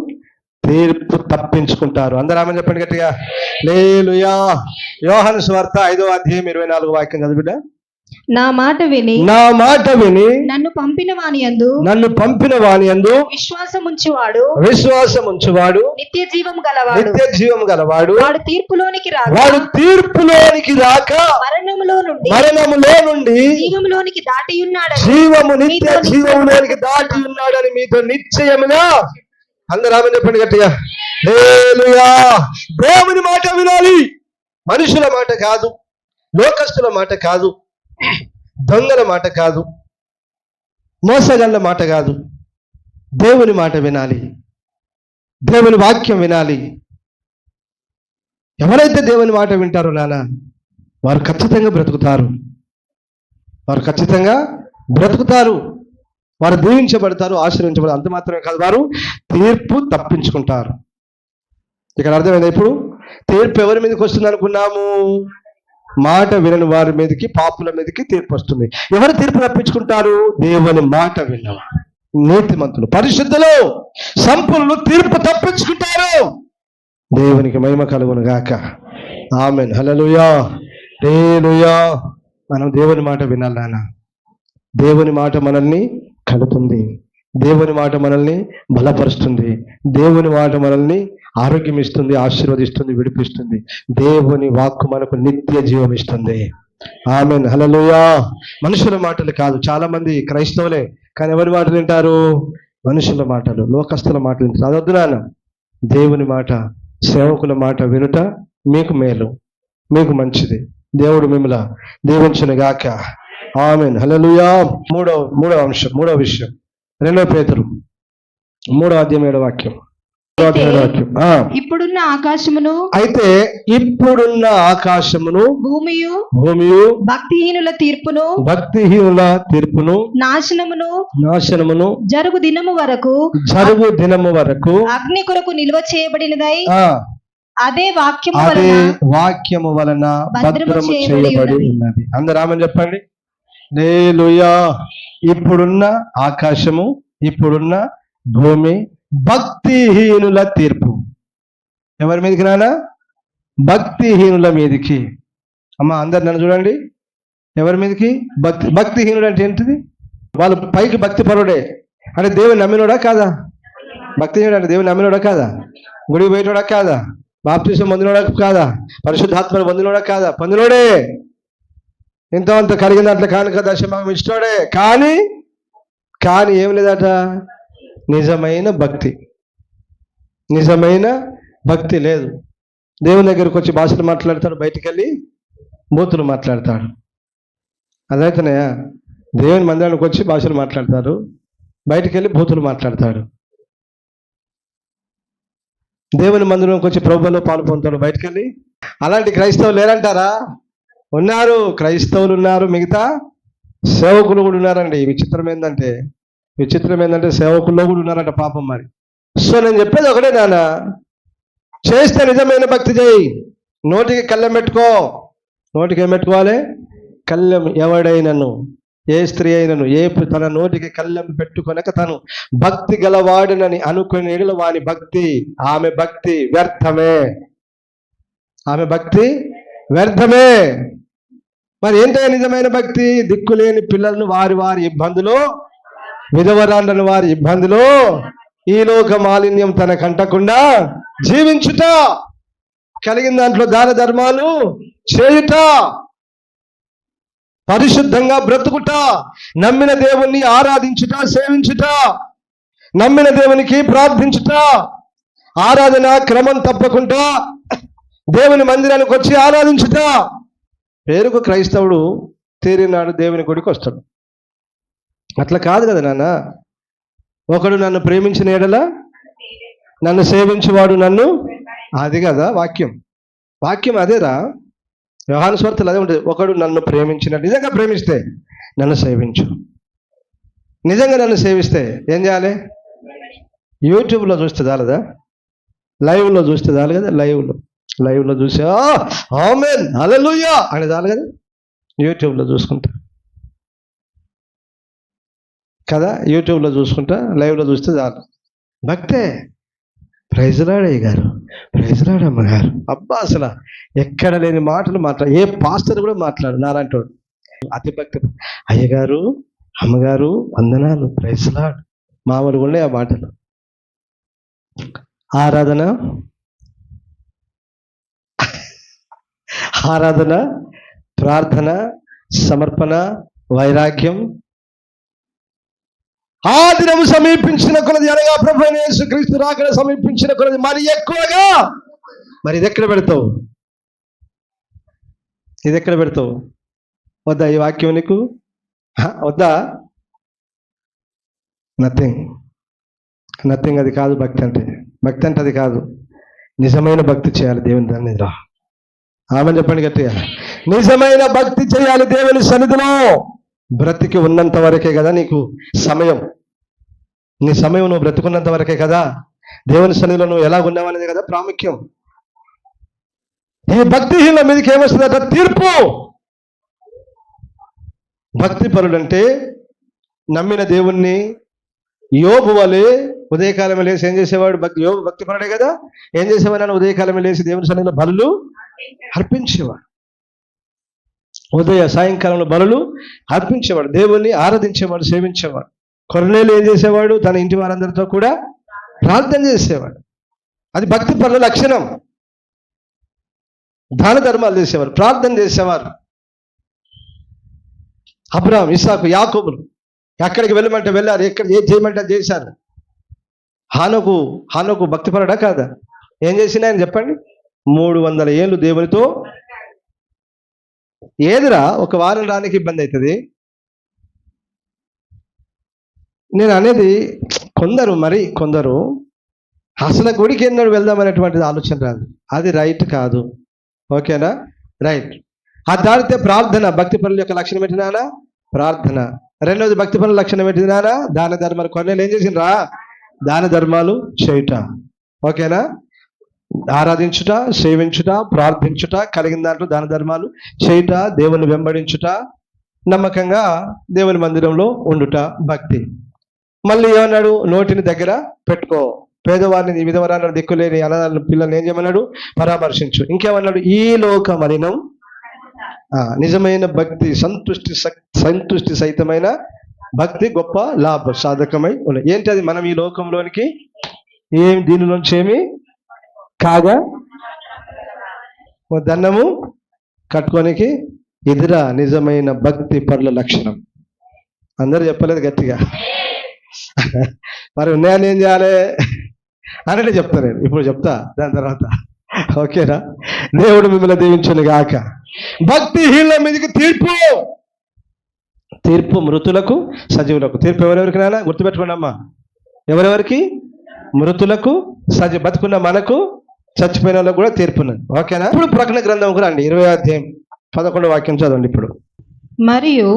తీర్పు తప్పించుకుంటారు. అందరూ ఆమె చెప్పండి గట్టిగా. హల్లెలూయా. యోహాను సువార్త 5వ అధ్యాయం 24వ వాక్యం చదువుట. నా మాట విని నన్ను పంపిన వాని యందు విశ్వాసముంచువాడు నిత్య జీవం గలవాడు. వాడు తీర్పులోనికి రాక మరణములో నుండి జీవములోనికి దాటి ఉన్నాడని మీతో నిశ్చయముగా. అందరూ ఆమె చెప్పండి గట్టిగా. హల్లెలూయా. దేవుని మాట వినాలి. మనుషుల మాట కాదు, లోకస్తుల మాట కాదు, దొంగల మాట కాదు, మోసగాళ్ళ మాట కాదు. దేవుని మాట వినాలి, దేవుని వాక్యం వినాలి. ఎవరైతే దేవుని మాట వింటారో నాన్న వారు ఖచ్చితంగా బ్రతుకుతారు. వారు ఖచ్చితంగా బ్రతుకుతారు. వారు దీవించబడతారు, ఆశీర్వించబడతారు. అంత మాత్రమే కాదు, వారు తీర్పు తప్పించుకుంటారు. ఇక్కడ అర్థమైందా? ఇప్పుడు తీర్పు ఎవరి మీదకి వస్తుంది అనుకున్నాము? మాట వినని వారి మీదకి, పాపుల మీదకి తీర్పు వస్తుంది. ఎవరు తీర్పు తప్పించుకుంటారు? దేవుని మాట విన్నవారు, నీతిమంతులు, పరిశుద్ధులు, సంపన్నులు తీర్పు తప్పించుకుంటారు. దేవునికి మహిమ కలుగును గాక. ఆమేన్. హల్లెలూయా. హల్లెలూయా. మనం దేవుని మాట వినాలి నాన్న. దేవుని మాట మనల్ని కలుపుతుంది. దేవుని మాట మనల్ని బలపరుస్తుంది. దేవుని మాట మనల్ని ఆరోగ్యం ఇస్తుంది, ఆశీర్వదిస్తుంది, విడిపిస్తుంది. దేవుని వాక్కు మనకు నిత్య జీవం ఇస్తుంది. ఆమేన్. హల్లెలూయా. మనుషుల మాటలు కాదు. చాలా మంది క్రైస్తవులే, కానీ ఎవరి మాటలు వింటారు? మనుషుల మాటలు, లోకస్తుల మాటలు వింటారు. అదొద్దు నాన్న. దేవుని మాట, సేవకుల మాట వినుట మీకు మేలు, మీకు మంచిది. దేవుడు మిమ్మల్ని దీవించును గాక. ఆమేన్. హల్లెలూయా. మూడవ విషయం 2 పేతురు 3వ అధ్యాయం 7వ వాక్యం. అయితే వాక్యం. ఇప్పుడున్న ఆకాశమును అయితే ఇప్పుడున్న ఆకాశమును భూమియు భూమియు భక్తిహీనుల తీర్పును భక్తిహీనుల తీర్పును నాశనమును జరుగు దినము వరకు అగ్ని కొరకు నిల్వ చేయబడినదై అదే వాక్యము వలన భద్రము భద్రము చేయబడి చేయబడి ఉన్నది. అందరూ ఆమేన్ చెప్పండి. హల్లెలూయా. ఇప్పుడున్న ఆకాశము, ఇప్పుడున్న భూమి భక్తిహీనుల తీర్పు ఎవరి మీదకి నానా? భక్తిహీనుల మీదకి. అమ్మ అందరు నన్ను చూడండి. ఎవరి మీదకి? భక్తిహీనుడు అంటే ఏంటిది? వాళ్ళు పైకి భక్తి పరుడే అంటే దేవుని నమ్మినోడా కాదా? భక్తిహీనుడు అంటే దేవుని నమ్మినోడా కాదా? గుడికి పోయినోడా కాదా? బాప్తిసం పొందినోడా కాదా? పరిశుద్ధాత్మను పొందినోడా కాదా? పొందినోడే. ఇంతవంత కలిగిన దాంట్లో కానుక దశమం ఇష్టోడే. కానీ ఏం లేదట? నిజమైన భక్తి లేదు. దేవుని దగ్గరకు వచ్చి భాషలు మాట్లాడతాడు, బయటికి వెళ్ళి బూతులు మాట్లాడతాడు. అదైతేనే దేవుని మందిరానికి వచ్చి భాషలు మాట్లాడతారు, బయటికి వెళ్ళి బూతులు మాట్లాడతాడు. దేవుని మందిరంకి వచ్చి ప్రభువులో పాలు పొందుతాడు, బయటికి వెళ్ళి. అలాంటి క్రైస్తవులు లేరంటారా? ఉన్నారు. క్రైస్తవులు ఉన్నారు, మిగతా సేవకులు కూడా ఉన్నారండి. విచిత్రం ఏంటంటే సేవకుల్లో కూడా ఉన్నారంట పాపం. మరి సో నేను చెప్పేది ఒకటే నాన్న, చేస్తే నిజమైన భక్తి చేయి. నోటికి కళ్ళెం పెట్టుకో. నోటికి ఏం పెట్టుకోవాలి? కళ్ళెం. ఎవడైనను, ఏ స్త్రీ అయినను తన నోటికి కళ్ళెం పెట్టుకొనక తను భక్తి గలవాడునని అనుకునే వాని భక్తి, ఆమె భక్తి వ్యర్థమే. మరి ఏంటో నిజమైన భక్తి? దిక్కులేని పిల్లలను వారి ఇబ్బందులు, విధవరాండ్లను వారి ఇబ్బందులు, ఈ లోక మాలిన్యం తనకంటకుండా జీవించుట, కలిగిన దాంట్లో దాన ధర్మాలు చేయుట, పరిశుద్ధంగా బ్రతుకుట, నమ్మిన దేవుణ్ణి ఆరాధించుట, సేవించుట, నమ్మిన దేవునికి ప్రార్థించుట, ఆరాధన క్రమం తప్పకుండా దేవుని మందిరానికి వచ్చి ఆరాధించుట. పేరుకు క్రైస్తవుడు, తీరినాడు దేవుని గుడికి వస్తాడు. అట్లా కాదు కదా నాన్న. ఒకడు నన్ను ప్రేమించిన ఎడల నన్ను సేవించువాడు నన్ను, అది కదా వాక్యం అదేరా. యోహాను సువార్తలో అదే ఉంటుంది. ఒకడు నన్ను ప్రేమించినట్టు, నిజంగా ప్రేమిస్తే నన్ను సేవించు. నిజంగా నన్ను సేవిస్తే ఏం చేయాలి? యూట్యూబ్లో చూస్తే చాలదా? లైవ్లో చూస్తే చాలు కదా? లైవ్లో చూసి ఆమేన్ హల్లెలూయా అని చాలు కదా? యూట్యూబ్లో చూసుకుంటా కదా? యూట్యూబ్లో చూసుకుంటా, లైవ్లో చూస్తే చాలు. భక్తే. ప్రైజ్ లార్డ్ అయ్య గారు, ప్రైజ్ లార్డ్ అమ్మగారు. అబ్బా అసలు ఎక్కడ లేని మాటలు ఏ పాస్టర్ కూడా మాట్లాడు నాలాంటి వాడు. అతి భక్తి. అయ్యగారు, అమ్మగారు వందనాలు, ప్రైజ్ లార్డ్. మామూలుగా ఉన్నాయి ఆ మాటలు. ఆరాధన, ప్రార్థన, సమర్పణ, వైరాగ్యం. ఆ దినము సమీపించిన కొలది, అనగా ప్రభువైన యేసుక్రీస్తు రాకడ సమీపించిన కొలది మరి ఎక్కువగా. మరి ఇది ఎక్కడ పెడతావు? వద్దా ఈ వాక్యం నీకు? వద్దా? నథింగ్ అది కాదు భక్తి అంటే. అది కాదు. నిజమైన భక్తి చేయాలి దేవుని సన్నిధిలో. ఆమె చెప్పండి గట్టిగా. నిజమైన భక్తి చేయాలి దేవుని సన్నిధిలో. బ్రతికి ఉన్నంత వరకే కదా నీకు సమయం. నీ సమయం నువ్వు బ్రతుకున్నంత వరకే కదా దేవుని సన్నిధిలో నువ్వు ఎలా ఉన్నావనేది కదా ప్రాముఖ్యం. ఈ భక్తిహీనుల మీదకి ఏమొస్తుందట? తీర్పు. భక్తి పరుడంటే నమ్మిన దేవుణ్ణి యోబు వలె ఉదయకాలమే లేచి ఏం చేసేవాడు? యోబు భక్తి పరుడే కదా. ఏం చేసేవాడు? ఉదయకాలమే లేచి దేవుని సన్నిధిలో బలులు అర్పించేవాడు. ఉదయ సాయంకాలంలో బలులు అర్పించేవాడు, దేవుణ్ణి ఆరాధించేవాడు, సేవించేవాడు. కొర్నేలు ఏం చేసేవాడు? తన ఇంటి వారందరితో కూడా ప్రార్థన చేసేవాడు. అది భక్తి పరుల లక్షణం. దాన ధర్మాలు చేసేవారు, ప్రార్థన చేసేవారు. అబ్రాహాం, ఇస్సాకు, యాకోబులు ఎక్కడికి వెళ్ళమంటే వెళ్ళారు, ఎక్కడ ఏం చేయమంటే అది చేశారు. హానోకు భక్తిపరుడా కాదా? ఏం చేసినా ఆయన చెప్పండి? 300 ఏళ్ళు దేవునితో. ఏదిరా ఒక వారం రానికి ఇబ్బంది అవుతుంది. నేను అనేది కొందరు అసలు గుడికి ఎన్నడు వెళ్దామనేటువంటిది ఆలోచన రాదు. అది రైట్ కాదు. ఓకేనా? రైట్. ఆ దానితే ప్రార్థన. భక్తి పనుల యొక్క లక్షణం ఏంటినానా? ప్రార్థన. రెండవది భక్తి పనుల లక్షణం ఏంటినానా? దాన ధర్మాలు. కొన్నేళ్ళు ఏం చేసిండ్రా? దాన ధర్మాలు చేయుట. ఓకేనా? ఆరాధించుట, సేవించుట, ప్రార్థించుట, కలిగిన దాంట్లో దాన ధర్మాలు చేయుట, దేవుని వెంబడించుట, నమ్మకంగా దేవుని మందిరంలో ఉండుట భక్తి. మళ్ళీ ఏమన్నాడు? నోటిని దగ్గర పెట్టుకో. పేదవారిని, విధవరాలను, దిక్కులేని అనాథాలను, పిల్లల్ని ఏం చేయమన్నాడు? పరామర్శించు. ఇంకేమన్నాడు? ఈ లోక మలినం. నిజమైన భక్తి, సంతుష్టి సహితమైన భక్తి గొప్ప లాభ సాధకమై ఉన్నాయి. ఏంటి అది? మనం ఈ లోకంలోనికి దీనిలోంచి ఏమి కాగా దండము కట్టుకోనికి ఎదురా నిజమైన భక్తి పరుల లక్షణం. అందరూ చెప్పలేదు గట్టిగా. మరి ఉన్నాయని ఏం చేయాలి అనంటే చెప్తా. నేను ఇప్పుడు చెప్తా, దాని తర్వాత. ఓకేనా? దేవుడు మిమ్మల్ని దీవించును గాక. భక్తిహీనుల మీదకి తీర్పు. తీర్పు మృతులకు, సజీవులకు. తీర్పు ఎవరెవరికి నాన్న? గుర్తుపెట్టుకోండి అమ్మా. ఎవరెవరికి? మృతులకు, బతుకున్న మనకు, చచ్చిపోయిన వాళ్ళకు కూడా తీర్పున్నది. ఓకేనా? ఇప్పుడు ప్రకటన గ్రంథం కూడా అండి 20వ అధ్యాయం 11వ వాక్యం చదవండి ఇప్పుడు. మరియు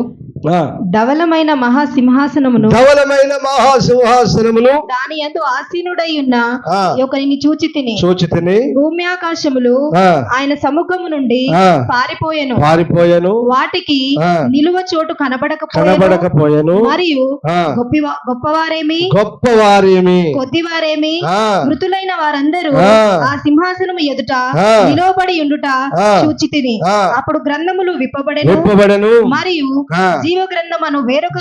ధవలమైన మహాసింహాసనమును దాని యందు ఆసీనుడై ఉన్న ఒకరిని చూచి తిని భూమి ఆకాశములు ఆయన సముఖము నుండి పారిపోయెను. వాటికి నిలువ చోటు కనబడకపోయెను. మరియు గొప్పవారేమి కొద్దివారేమి మృతులైన వారందరూ ఆ సింహాసనము ఎదుట నిలవబడి ఉండుట చూచి తిని. అప్పుడు గ్రంథములు విప్పబడెను. మరియు జీవ గ్రంథమును వేరొక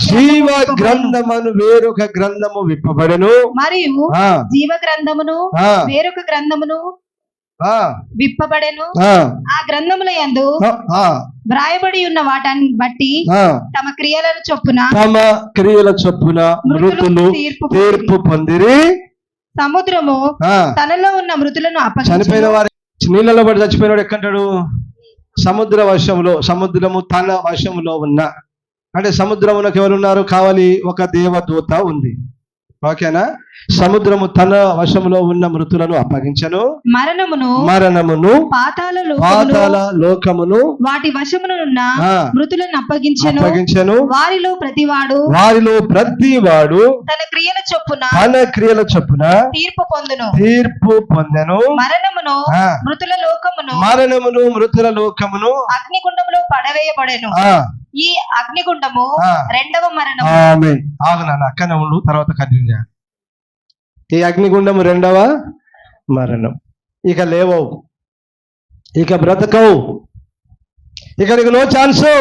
గ్రంథము విప్పబడెను. మరియు జీవ గ్రంథమును వేరొక గ్రంథమును విప్పబడెను. ఆ గ్రంథముల యందు వ్రాయబడి ఉన్న వాటిని బట్టి తమ క్రియల చొప్పున మృతులు తీర్పు పొందిరి. సముద్రము తనలో ఉన్న మృతులను చనిపోయిన వారు నీళ్ళలో పడి చచ్చిపోయినాడు ఎక్కంటాడు? సముద్రము తన వశములో ఉన్న, అంటే సముద్రమునకు ఎవరున్నారు? కావాలి, ఒక దేవదూత ఉంది. ఓకేనా? సముద్రము తన వశములో ఉన్న మృతులను అప్పగించను. మరణమును పాతాళ లోకమును వాటి వశమునున్న మృతులను అప్పగించను. వారిలో ప్రతివాడు తన క్రియల చొప్పున తీర్పు పొందెను. మరణమును మృతుల లోకమును అగ్నిగుండములో పడవేయబడెను. ఈ అగ్నిగుండము రెండవ మరణం. ఆగునా అక్కనే ఉండు, తర్వాత కంటిన్యూ చేయాలి. ఈ అగ్నిగుండము రెండవ మరణం. ఇక లేవవు, ఇక బ్రతకవు, ఇక నీకు నో ఛాన్సు.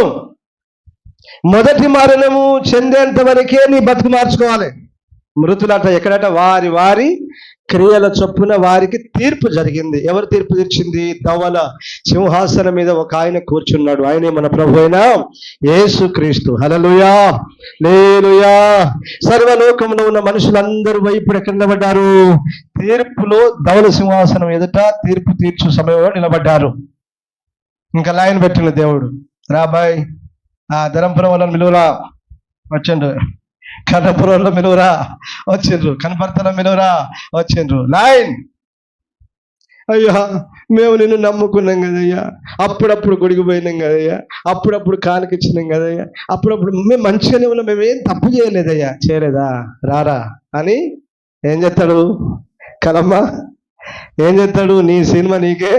మొదటి మరణము చెందేంత వరకే నీ బతుకు మార్చుకోవాలి. మృతులట ఎక్కడట? వారి క్రియల చొప్పున వారికి తీర్పు జరిగింది. ఎవరు తీర్పు తీర్చింది? ధవల సింహాసనం మీద ఒక ఆయన కూర్చున్నాడు. ఆయనే మన ప్రభు అయిన యేసుక్రీస్తు. హల్లెలూయా, హల్లెలూయా. సర్వలోకంలో ఉన్న మనుషులందరూ ఇప్పుడు ఎక్కడ నిలబడ్డారు? తీర్పులో ధవల సింహాసనం ఎదుట తీర్పు తీర్చు సమయంలో నిలబడ్డారు. ఇంకా లైన్ పెట్టిన దేవుడు. రాబాయ్, ధరంపురం వాళ్ళని మిలువరా వచ్చిండు, కన్నపురంలో మిలువరా వచ్చిండ్రు, కనపర్తలో మిలువరా వచ్చిండ్రు. లైన్. అయ్యా, మేము నిన్ను నమ్ముకున్నాం కదయ్యా, అప్పుడప్పుడు గుడికి పోయినాం కదయ్యా, అప్పుడప్పుడు కానుకిచ్చినాం కదయ్యా, అప్పుడప్పుడు మేము మంచిగానే ఉన్నాం, మేమేం తప్పు చేయలేదయ్యా. చేయలేదా? రారా అని ఏం చేస్తాడు? కలమ్మా ఏం చేస్తాడు? నీ సినిమా నీకే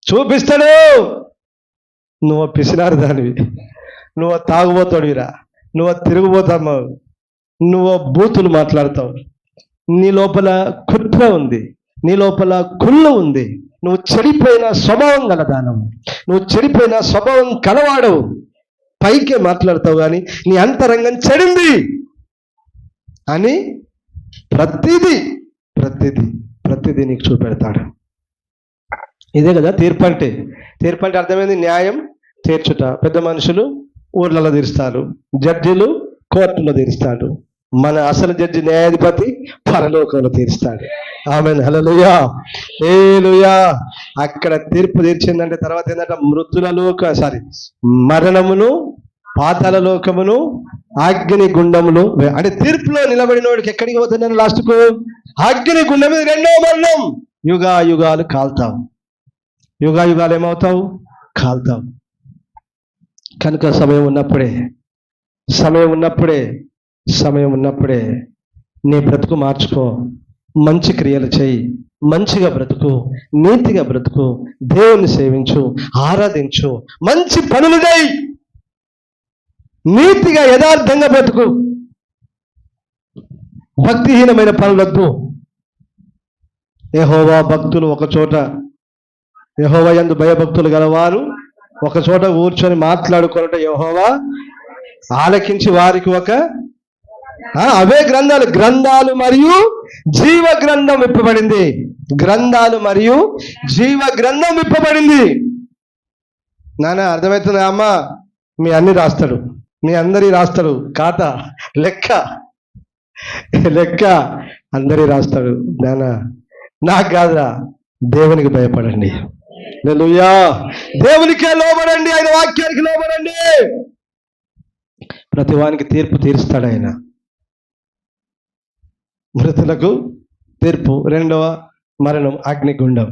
చూపిస్తాడు. నువ్వు పిసినారు దానివి, నువ్వు తాగుబోతాడురా, నువ్వు తిరుగుబోతావు, నువ్వు బూతులు మాట్లాడతావు, నీ లోపల కుట్ర ఉంది, నీ లోపల కుళ్ళు ఉంది, నువ్వు చెడిపోయిన స్వభావం గలదానవు, నువ్వు చెడిపోయిన స్వభావం కలవాడవు. పైకే మాట్లాడతావు కానీ నీ అంతరంగం చెడింది అని ప్రతిదీ నీకు చూపెడతాడు. ఇదే కదా తీర్పు అంటే. తీర్పు అంటే అర్థమైంది, న్యాయం తీర్చుట. పెద్ద మనుషులు ఊర్లలో తీరుస్తారు, జడ్జిలు కోర్టులో తీరుస్తాడు, మన అసలు జడ్జి న్యాయాధిపతి పరలోకంలో తీరుస్తాడు. ఆమేన్, హల్లెలూయా, హల్లెలూయా. అక్కడ తీర్పు తీర్చిందంటే తర్వాత ఏంటంటే మరణమును పాతాళ లోకమును అగ్ని గుండములు అంటే తీర్పులో నిలబడినోడికి ఎక్కడికి పోతున్నాను లాస్ట్కు అగ్ని గుండం ఇది రెండో మరణం. యుగాలు కాల్తావు, యుగాలు ఏమవుతావు కాల్తావు. కనుక సమయం ఉన్నప్పుడే నీ బ్రతుకు మార్చుకో, మంచి క్రియలు చేయి, మంచిగా బ్రతుకు, నీతిగా బ్రతుకు, దేవుణ్ణి సేవించు, ఆరాధించు, మంచి పనులు చేయి, నీతిగా యథార్థంగా బ్రతుకు. భక్తిహీనమైన పనులొద్దు. యెహోవా భక్తులు ఒక చోట, యెహోవా యందు భయభక్తులు గలవారు ఒక చోట కూర్చొని మాట్లాడుకోవట యెహోవా ఆలకించి వారికి ఒక అవే గ్రంథాలు మరియు జీవ గ్రంథం విప్పబడింది. నాన్న అర్థమవుతుందా అమ్మ? మీ అన్ని రాస్తాడు, మీ అందరి రాస్తాడు, ఖాతా లెక్క అందరి రాస్తాడు. నాన్న నాకు కాదురా, దేవునికి భయపడండి. హల్లెలూయా. దేవునికే లోబడండి, ఆయన వాక్యానికి లోబడండి. ప్రతి వానికి తీర్పు తీరుస్తాడు ఆయన. మృతులకు తీర్పు, రెండవ మరణం అగ్నిగుండం.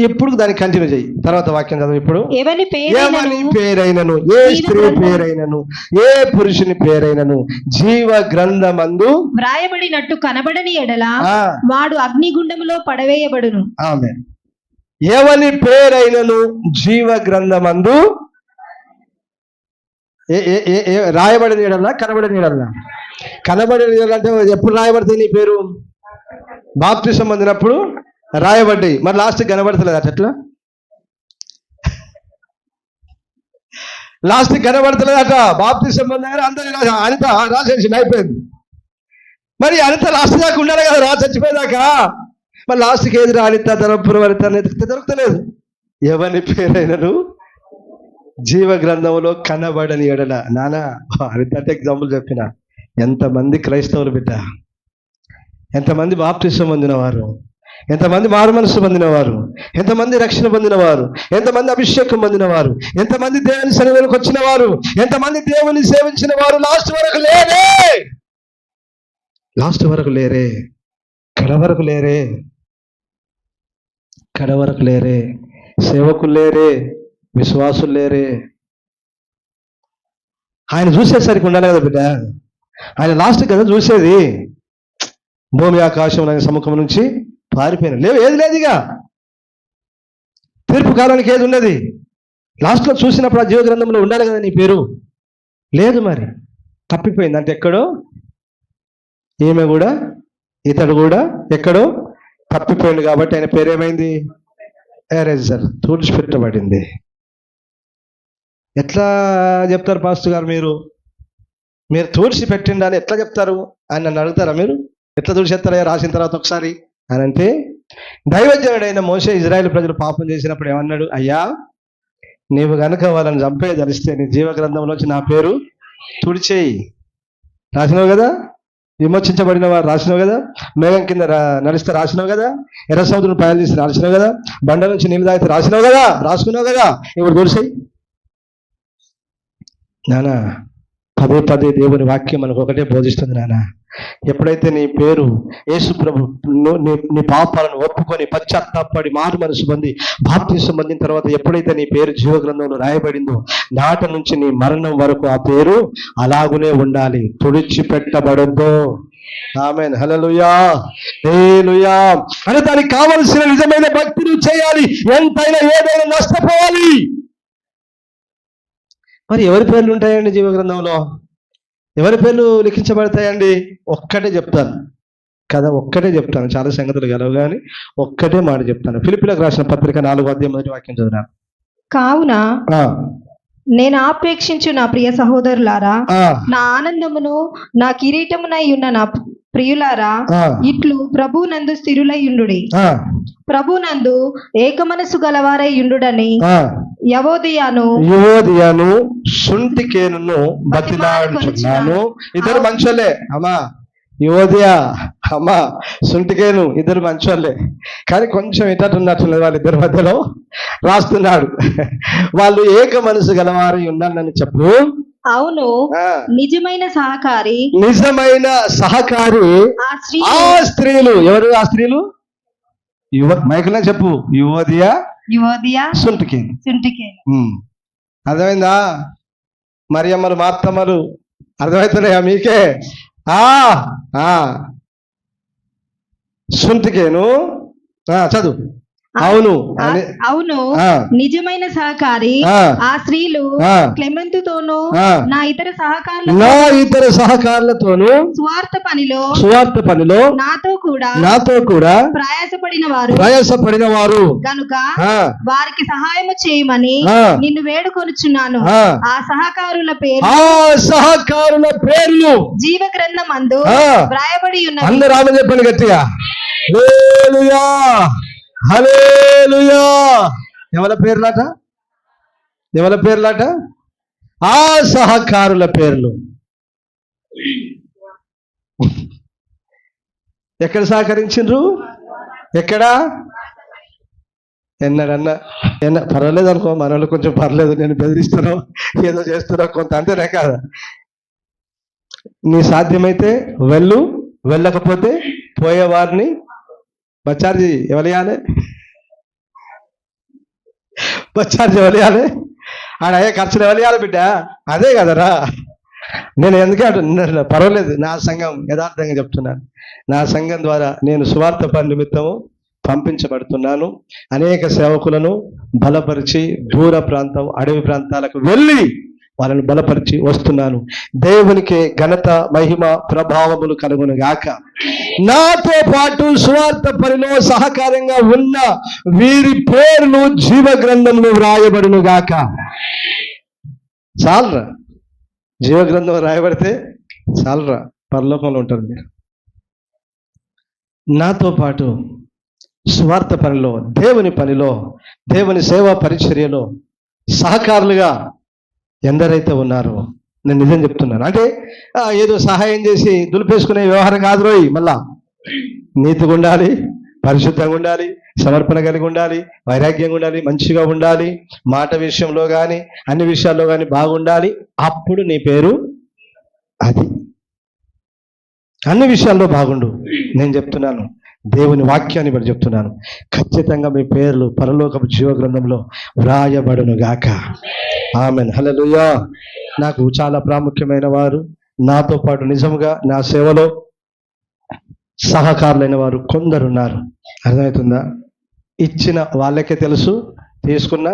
ఇప్పుడు దాన్ని కంటిన్యూ చేయి. తర్వాత వాక్యం చదువు. ఇప్పుడు ఎవని పేరైనను, ఏ స్త్రీ పేరైనను, ఏ పురుషుని పేరైనను జీవ గ్రంథమందు వ్రాయబడినట్టు కనబడని ఎడల వాడు అగ్నిగుండములో పడవేయబడును. ఆమె ఎవని పేరైనను జీవ గ్రంథమందు రాయబడిన ఎడల కనబడిన ఎడల. కనబడిన ఎడల అంటే ఎప్పుడు రాయబడుతుంది నీ పేరు? బాప్తిసం పొందినప్పుడు రాయబడ్డాయి, మరి లాస్ట్ కనబడతలేదు అట్లా. లాస్ట్ కనబడతలేదట. బాప్తిసం పొందారు అందరూ అనిత రాసేసి అయిపోయింది. మరి అనిత లాస్ట్ దాకా ఉండాలి కదా, చచ్చిపోయేదాకా. మరి లాస్ట్కి ఏది అనిత ధర్మపురం అనిత దొరుకుతలేదు. ఎవరి పేరైనను జీవ గ్రంథంలో కనబడని ఎడల. నానా అనిత అంటే ఎగ్జాంపుల్ చెప్పిన. ఎంతమంది క్రైస్తవులు బిడ్డ, ఎంతమంది బాప్తిసం పొందినవారు, ఎంతమంది మారు మనసు పొందినవారు, ఎంతమంది రక్షణ పొందినవారు, ఎంతమంది అభిషేకం పొందినవారు, ఎంతమంది దేవుని సన్నిధిలోకి వచ్చిన వారు, ఎంతమంది దేవుని సేవించిన వారు లాస్ట్ వరకు లేరే, కడవరకు లేరే, సేవకులు లేరే, విశ్వాసులు లేరే. ఆయన చూసేసరికి ఉండాలి కదా బిడ్డ. ఆయన లాస్ట్ కదా చూసేది. భూమి ఆకాశం ఆయన సముఖం నుంచి పారిపోయిన ఏది లేదు. ఇక తీర్పు కాలానికి ఏది ఉన్నది? లాస్ట్లో చూసినప్పుడు ఆ జీవ గ్రంథంలో ఉండాలి కదా నీ పేరు. లేదు, మరి తప్పిపోయింది. అంటే ఎక్కడో ఈమె కూడా, ఇతడు కూడా ఎక్కడో తప్పిపోయింది. కాబట్టి ఆయన పేరేమైంది? ఎరేజర్, తుడిచిపెట్టబడింది. ఎట్లా చెప్తారు పాస్టర్ గారు? మీరు తుడిచి పెట్టిండా అని ఎట్లా చెప్తారు అని నన్ను అడుగుతారా? మీరు ఎట్లా తుడిచేస్తారా రాసిన తర్వాత ఒకసారి అని అంటే, దైవజనుడైన మోషే ఇజ్రాయేల్ ప్రజలు పాపం చేసినప్పుడు ఏమన్నాడు? అయ్యా, నీవు గనక వాళ్ళని చంపేదలిస్తే నీ జీవ గ్రంథంలోంచి నా పేరు తుడిచేయి. రాసినావు కదా, విమోచించబడిన వారు రాసినావు కదా, మేఘం కింద నడిస్తే రాసినావు కదా, ఎర్ర సముద్రం ప్రయాణం చేసి రాసినావు కదా, బండ నుంచి నీళ్ళు తాగితే రాసినావు కదా, రాసుకున్నావు కదా, ఇప్పుడు తుడిచేయి. నానా పదే దేవుని వాక్యం మనకు ఒకటే బోధిస్తుంది. నాన్న, ఎప్పుడైతే నీ పేరు యేసు ప్రభు నీ పాపాలను ఒప్పుకొని పశ్చాత్తాపడి మారు మనసు పొంది బాప్తిసం పొందిన తర్వాత ఎప్పుడైతే నీ పేరు జీవ గ్రంథంలో రాయబడిందో నాట నుంచి నీ మరణం వరకు ఆ పేరు అలాగునే ఉండాలి, తుడిచిపెట్టబడొద్దు. ఆమేన్, హల్లెలూయా, హల్లెలూయా. అంటే దానికి కావలసిన నిజమైన భక్తిని చేయాలి. ఎంతైనా ఏదైనా నష్టపోవాలి. మరి ఎవరి పేర్లు ఉంటాయండి జీవ గ్రంథంలో? ఎవరి పేర్లు లిఖించబడతాయండి? ఒక్కటే చెప్తాను కదా, ఒక్కటే చెప్తాను. చాలా సంగతులు గలవు కానీ ఒక్కటే మాట చెప్తాను. ఫిలిప్పీలకు రాసిన పత్రిక 4వ అధ్యాయం 1వ వాక్యం చదివాను. కావున నేను ఆపేక్షించు నా ప్రియ సహోదరులారా, నా ఆనందమును నా కిరీటమునై ఉన్న నా ప్రియులారా, ఇట్లు ప్రభునందు స్థిరులై ఉండుడి. ప్రభునందు ఏకమనసు గలవారై ఉండుడని యువోదియాను సుంటికేను బతిలాడుచున్నాను. ఇద్దరు మంచోళ్ళే అమ్మా, యువోదియా అమ్మా, సుంటికేను ఇద్దరు మంచోళ్ళే. కానీ కొంచెం ఇటట్టున్నట్లేదు వాళ్ళిద్దరి మధ్యలో రాస్తున్నాడు. వాళ్ళు ఏక మనసు గలవారై ఉండాలని చెప్పు. అవును, ఆ, నిజమైన సహకారి నిజమైన సహకారి ఆ స్త్రీ ఆ స్త్రీలు. ఎవరు ఆ స్త్రీలు? మైకులో చెప్పు, యువదియా యువదియ సుంటికి. సుంటికేను. అర్థమైందా? మరియమ్మలు, మార్తమ్మలు అర్థమవుతున్నాయా మీకే? ఆ ఆ సుంటికేను. చదువు. అవును అని. అవును, ఆ, నిజమైన సహకారి ఆ, ఆ స్త్రీలు ఆ, క్లెమెంతుతోనూ ఆ. నా ఇతర నా సహకారులతో ఇతర సహకారులతోనూ స్వార్థ పనిలో సువార్త పనిలో నాతో కూడా ప్రయాసపడిన వారు ప్రయాసపడిన వారు గనుక ఆ, వారికి సహాయము చేయమని ఆ, నిన్ను వేడుకొనుచున్నాను. ఆ. ఆ సహకారుల పేరు ఆ సహకారుల పేర్లు జీవ గ్రంథమందు ఆ. వ్రాయబడి ఉన్నవి. అందరూ ఆమె చెప్పండి గట్టిగా. హల్లెలూయా, హల్లెలూయా. ఎవరి పేర్లాట? ఎవరి పేర్లాట? ఆ సహకారుల పేర్లు. ఎక్కడ సహకరించిండ్రు? ఎక్కడా? ఎన్నడన్నా పర్వాలేదు అనుకో, మన వాళ్ళు కొంచెం పర్లేదు, నేను బెదిరిస్తాను, ఏదో చేస్తున్నా కొంత, అంతేనే కాదా? నీ సాధ్యమైతే వెళ్ళు, వెళ్ళకపోతే పోయేవారిని బచ్చార్జీ ఎవరియాలి? బచ్చార్జీ ఎవరియాలి? ఆడ అయ్యే ఖర్చులు ఎవరియాలి బిడ్డ? అదే కదరా. నేను ఎందుకే అంటున్నా, పర్వాలేదు, నా సంఘం యథార్థంగా చెప్తున్నాను. నా సంఘం ద్వారా నేను సువార్త పని నిమిత్తము పంపించబడుతున్నాను. అనేక సేవకులను బలపరిచి దూర ప్రాంతం, అడవి ప్రాంతాలకు వెళ్ళి వాళ్ళని బలపరిచి వస్తున్నాను. దేవునికి ఘనత, మహిమ, ప్రభావములు కలుగును గాక. నాతో పాటు సువార్త పనిలో సహకారంగా ఉన్న వీరి పేర్లు జీవ గ్రంథంలో వ్రాయబడును గాక. చాలరా, జీవ గ్రంథం రాయబడితే చాలరా, పరలోకంలో ఉంటారు మీరు. నాతో పాటు స్వార్థ పనిలో, దేవుని పనిలో, దేవుని సేవా పరిచర్యలో సహకారులుగా ఎందరైతే ఉన్నారో, నేను నిజం చెప్తున్నాను. అంటే ఏదో సహాయం చేసి దులిపేసుకునే వ్యవహారం కాదు రోయ్. మళ్ళా నీతిగా ఉండాలి, పరిశుద్ధంగా ఉండాలి, సమర్పణ కలిగి ఉండాలి, వైరాగ్యంగా ఉండాలి, మంచిగా ఉండాలి, మాట విషయంలో కానీ అన్ని విషయాల్లో కానీ బాగుండాలి. అప్పుడు నీ పేరు అది. అన్ని విషయాల్లో బాగుండు. నేను చెప్తున్నాను, దేవుని వాక్యాన్ని బట్టి చెప్తున్నాను, ఖచ్చితంగా మీ పేర్లు పరలోకపు జీవ గ్రంథంలో వ్రాయబడును గాక. ఆమెన్, హల్లెలూయా. నాకు చాలా ప్రాముఖ్యమైన వారు, నాతో పాటు నిజముగా నా సేవలో సహకారులైన వారు కొందరున్నారు. అర్థమవుతుందా? ఇచ్చిన వాళ్ళకే తెలుసు, తీసుకున్న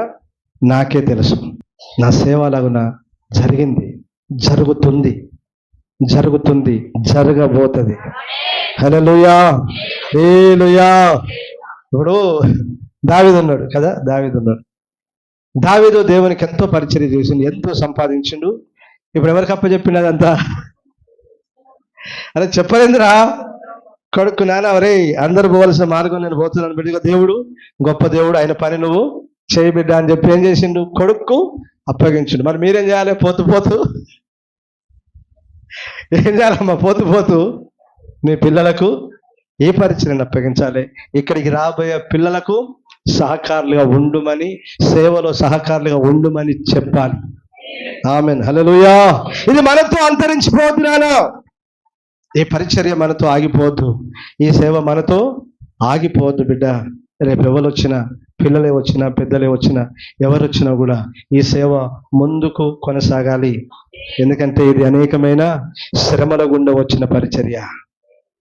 నాకే తెలుసు. నా సేవ అలాగున జరిగింది, జరుగుతుంది, జరగబోతుంది. హల్లెలూయా, హల్లెలూయా. ఇప్పుడు దావీదు ఉన్నాడు కదా, దావీదు దేవునికి ఎంతో పరిచర్య చేసిండు, ఎంతో సంపాదించిండు. ఇప్పుడు ఎవరికి అప్పచెప్పిండు అదంతా? అరే చెప్పలేదురా కొడుకు, నాన్న అవరే అందరు పోవలసిన మార్గం నేను పోతున్నాను బిడ్డగా. దేవుడు గొప్ప దేవుడు, ఆయన పని నువ్వు చేయి బిడ్డ అని చెప్పి ఏం చేసిండు? కొడుకు అప్పగించిండు. మరి మీరేం చేయాలి? పోతూ ఏం చేయాలమ్మా? పోతూ మీ పిల్లలకు ఏ పరిచర్యను అప్పగించాలి? ఇక్కడికి రాబోయే పిల్లలకు సహకారులుగా ఉండుమని, సేవలో సహకారులుగా ఉండుమని చెప్పాలి. ఆమెన్, హల్లెలూయా. ఇది మనతో అంతరించిపోతున్నాను. ఈ పరిచర్య మనతో ఆగిపోవద్దు, ఈ సేవ మనతో ఆగిపోవద్దు బిడ్డ. రేపు ఎవరు వచ్చినా, పిల్లలే వచ్చినా, పెద్దలే వచ్చినా, ఎవరు వచ్చినా కూడా ఈ సేవ ముందుకు కొనసాగాలి. ఎందుకంటే ఇది అనేకమైన శ్రమల గుండా వచ్చిన పరిచర్య.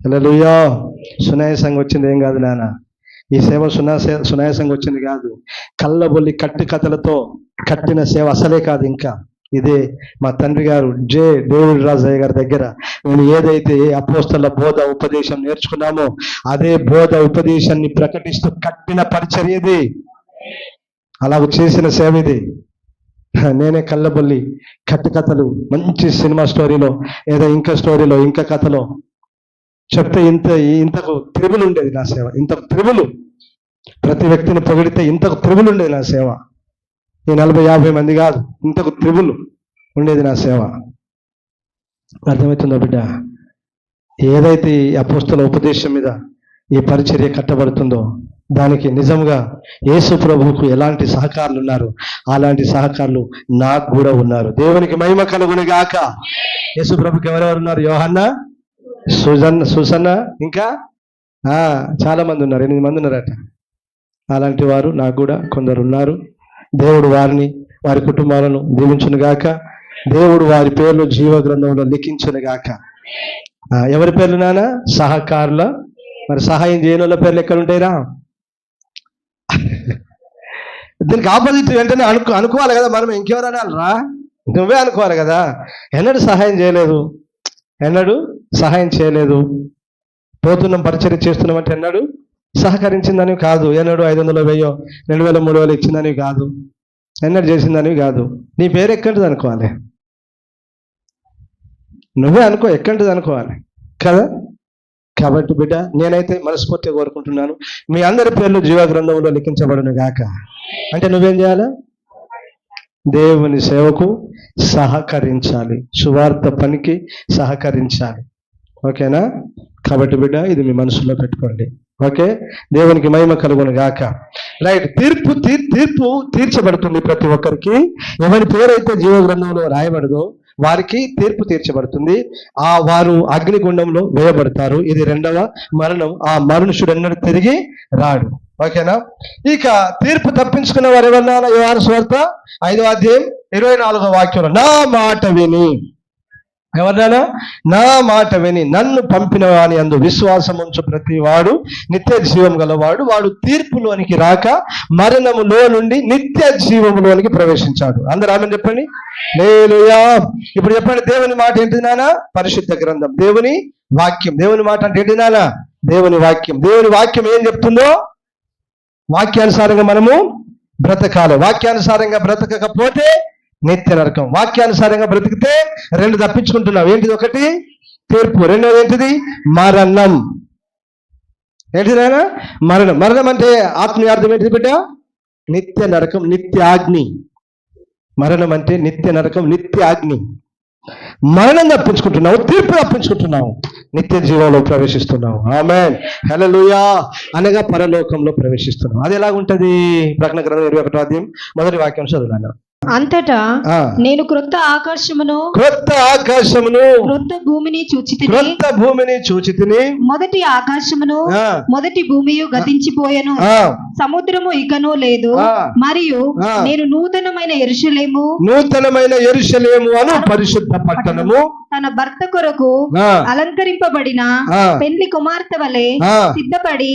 హల్లెలూయా. సునాయాసంగా వచ్చింది ఏం కాదు నాన్న. ఈ సేవ సునాయాసంగా వచ్చింది కాదు. కళ్ళబొల్లి కట్టి కథలతో కట్టిన సేవ అసలే కాదు. ఇంకా ఇదే మా తండ్రి గారు డేవిడ్ రాజయ్య గారి దగ్గర నేను ఏదైతే అపోస్తల బోధ ఉపదేశం నేర్చుకున్నామో అదే బోధ ఉపదేశాన్ని ప్రకటిస్తూ కట్టిన పరిచర్య ఇది. అలా చేసిన సేవ ఇది. నేనే కళ్ళబొల్లి కట్టి కథలు, మంచి సినిమా స్టోరీలో, ఏదో ఇంకా స్టోరీలో, ఇంకా కథలో చెప్తే ఇంతకు త్రిబుల్ ఉండేది నా సేవ. ఇంతకు త్రిబులు, ప్రతి వ్యక్తిని పొగిడితే ఇంతకు త్రిబుల్ ఉండేది నా సేవ. ఈ 40-50 మంది కాదు, ఇంతకు త్రిబుల్ ఉండేది నా సేవ. అర్థమవుతుందో బిడ్డ? ఏదైతే ఈ అపోస్తల ఉపదేశం మీద ఈ పరిచర్య కట్టబడుతుందో దానికి నిజంగా యేసు ప్రభువుకు ఎలాంటి సహకారులు ఉన్నారు, అలాంటి సహకారులు నాకు కూడా ఉన్నారు. దేవునికి మహిమ కలుగును గాక. యేసు ప్రభుకి ఎవరెవరు ఉన్నారు? యోహన్న, సుసన్న, ఇంకా చాలా మంది ఉన్నారు, 8 మంది ఉన్నారట. అలాంటి వారు నాకు కూడా కొందరు ఉన్నారు. దేవుడు వారిని, వారి కుటుంబాలను దీవించును గాక. దేవుడు వారి పేర్లు జీవ గ్రంథంలో లిఖించును గాక. ఎవరి పేర్లు నాన్న? సహకారుల. మరి సహాయం చేయని వాళ్ళ పేర్లు ఎక్కడ ఉంటాయిరా? దీనికి ఆపోజిట్ వెంటనే అనుకోవాలి కదా మనం. ఇంకెవరు అనాలరా? నువ్వే అనుకోవాలి కదా. ఎన్నడూ సహాయం చేయలేదు, ఎన్నడూ సహాయం చేయలేదు. పోతున్నాం, పరిచర్య చేస్తున్నామంటే ఎన్నడూ సహకరించిందని కాదు. ఎన్నడూ 500, 1000, 2000, 3000 ఇచ్చిందని కాదు. ఎన్నడూ చేసిందని కాదు. నీ పేరు ఎక్కడిది అనుకోవాలి, నువ్వే అనుకో, ఎక్కడిది అనుకోవాలి కదా. కాబట్టి బిడ్డ, నేనైతే మనస్ఫూర్తిగా కోరుకుంటున్నాను, మీ అందరి పేర్లు జీవ గ్రంథంలో లిఖించబడును గాక. అంటే నువ్వేం చేయాలి? దేవుని సేవకు సహకరించాలి, సువార్త పనికి సహకరించాలి. ఓకేనా? కాబట్టి బిడ్డ, ఇది మీ మనసులో పెట్టుకోండి. ఓకే, దేవునికి మహిమ కలుగును గాక. రైట్. తీర్పు తీర్చబడుతుంది ప్రతి ఒక్కరికి. ఎవరి పేరైతే జీవ గ్రంథంలో రాయబడదో వారికి తీర్పు తీర్చబడుతుంది. వారు అగ్నిగుండంలో వేయబడతారు. ఇది 2వ మరణం. ఆ మనుషుడు ఎన్నడూ తిరిగి రాడు. ఓకేనా? ఇక తీర్పు తప్పించుకున్న వారు ఎవరన్నా? యోహాను సువార్త 5వ అధ్యాయం 24వ వాక్యంలో, నా మాట విని, ఎవరన్నా? నా మాట విని నన్ను పంపిన వాని యందు విశ్వాసం ఉంచు ప్రతి వాడు నిత్య జీవం గలవాడు. వాడు తీర్పులోనికి రాక మరణములో నుండి నిత్య జీవములోనికి ప్రవేశించాడు. అందరూ ఆమేన్ చెప్పండి. హల్లెలూయా. ఇప్పుడు చెప్పండి, దేవుని మాట ఏంటి నాన్న? పరిశుద్ధ గ్రంథం, దేవుని వాక్యం. దేవుని మాట అంటే ఏంటి నాన్న? దేవుని వాక్యం. దేవుని వాక్యం ఏం చెప్తుందో వాక్యానుసారంగా మనము బ్రతకాలి. వాక్యానుసారంగా బ్రతకకపోతే నిత్య నరకం. వాక్యానుసారంగా బ్రతికితే 2 తప్పించుకుంటున్నావు. ఏంటిది? ఒకటి తీర్పు, 2వది ఏంటిది? మరణం. ఏంటిది నాయన? మరణం. మరణం అంటే ఆత్మీయ అర్థం ఏంటిది బిడ్డ? నిత్య నరకం, నిత్య అగ్ని. మరణం అంటే నిత్య నరకం, నిత్య అగ్ని. మరణం తప్పించుకుంటున్నావు, తీర్పు తప్పించుకుంటున్నావు, నిత్య జీవంలో ప్రవేశిస్తున్నావు. ఆమేన్, హల్లెలూయా. అనగా పరలోకంలో ప్రవేశిస్తున్నావు. అది ఎలాగుంటది? ప్రకటన గ్రంథం 21వ అధ్యాయం 1వ వాక్యం చదువుతాను. అంతటా నేను క్రొత్త ఆకాశమును క్రొత్త భూమిని చూచితిని. మొదటి ఆకాశమును మొదటి భూమియు గతించిపోయెను, సముద్రము ఇకను లేదు. మరియు నేను నూతనమైన యెరూషలేము అను పరిశుద్ధ పట్టణము తన భర్త కొరకు అలంకరింపబడిన పెండ్లి కుమార్తె వలె సిద్ధపడి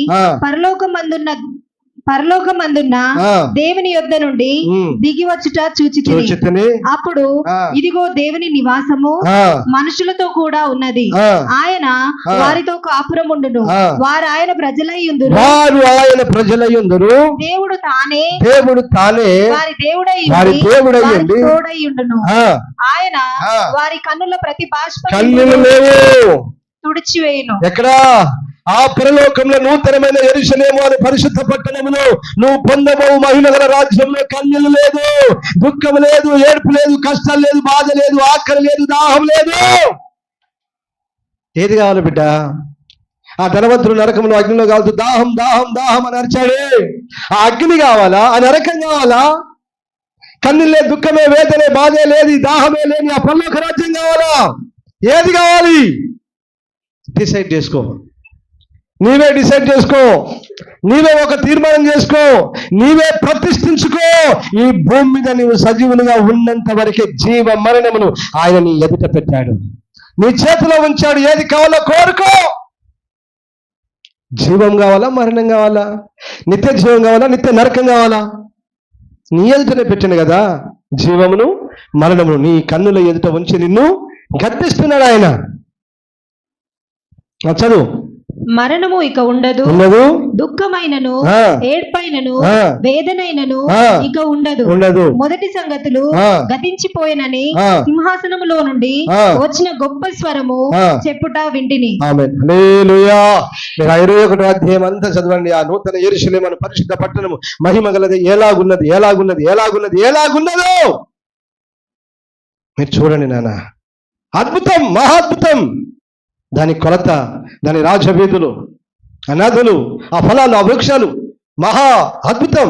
పరలోకమందున్న దేవుని యొద్ద నుండి దిగి వచ్చుట చూచితిని. అప్పుడు ఇదిగో దేవుని నివాసము మనుషులతో కూడా ఉన్నది. ఆయన వారితో కాపురం ఉండును. వారు ఆయన ప్రజలయ్యుందురు. దేవుడు తానే వారి దేవుడై తోడై ఉండును. ఆయన వారి కన్నుల ప్రతి బాష్పము తుడిచివేయును. ఎక్కడా? ఆ పరలోకంలో నూతనమైన యెరూషలేము అనే పరిశుద్ధ పట్టణములో నువ్వు పొందబోవు మహిమగల రాజ్యంలో కన్నులు లేదు, దుఃఖం లేదు, ఏడుపు లేదు, కష్టం లేదు, బాధ లేదు, ఆకలి లేదు, దాహం లేదు. ఏది కావాలి బిడ్డ? ఆ ధనవంతుడు నరకంలో అగ్నిలో కావచ్చు, దాహం దాహం దాహం అని అరిచాడే. ఆ అగ్ని కావాలా? ఆ నరకం కావాలా? కన్నులే, దుఃఖమే, వేదనే, బాధే లేదు, దాహమే లేని ఆ పరలోక రాజ్యం కావాలా? ఏది కావాలి? డిసైడ్ చేసుకో. నీవే డిసైడ్ చేసుకో, నీవే ఒక తీర్మానం చేసుకో, నీవే ప్రతిష్ఠించుకో. ఈ భూమి మీద నీవు సజీవునిగా ఉన్నంత వరకే జీవ మరణమును ఆయన నీ ఎదుట పెట్టాడు, నీ చేతిలో ఉంచాడు. ఏది కావాలో కోరుకో. జీవం కావాలా? మరణం కావాలా? నిత్య జీవం కావాలా? నిత్య నరకం కావాలా? నీ ఎదుటనే పెట్టాను కదా జీవమును మరణమును. నీ కన్నుల ఎదుట ఉంచి నిన్ను గద్దిస్తున్నాడు ఆయన. చదువు. మరణము ఇక ఉండదు, దుఃఖమైనను ఏడ్పైనను వేదనైనను ఇక ఉండదు. మొదటి సంగతులు గతించిపోయినని సింహాసనములో నుండి వచ్చిన గొప్ప స్వరము చెప్పుట వింటిని. ఆమేన్, హల్లెలూయా. 21వ అధ్యాయం అంతా చదవండి. ఆ నూతన యెరూషలేము అను పరిశుద్ధ పట్టణము మహిమ గలది ఎలాగున్నదో మీరు చూడండి నాన్న. అద్భుతం, మహాద్భుతం. దాని కొలత, దాని రాజవీధులు, ఆ నదులు, ఆ ఫలాలు, ఆ వృక్షాలు మహా అద్భుతం.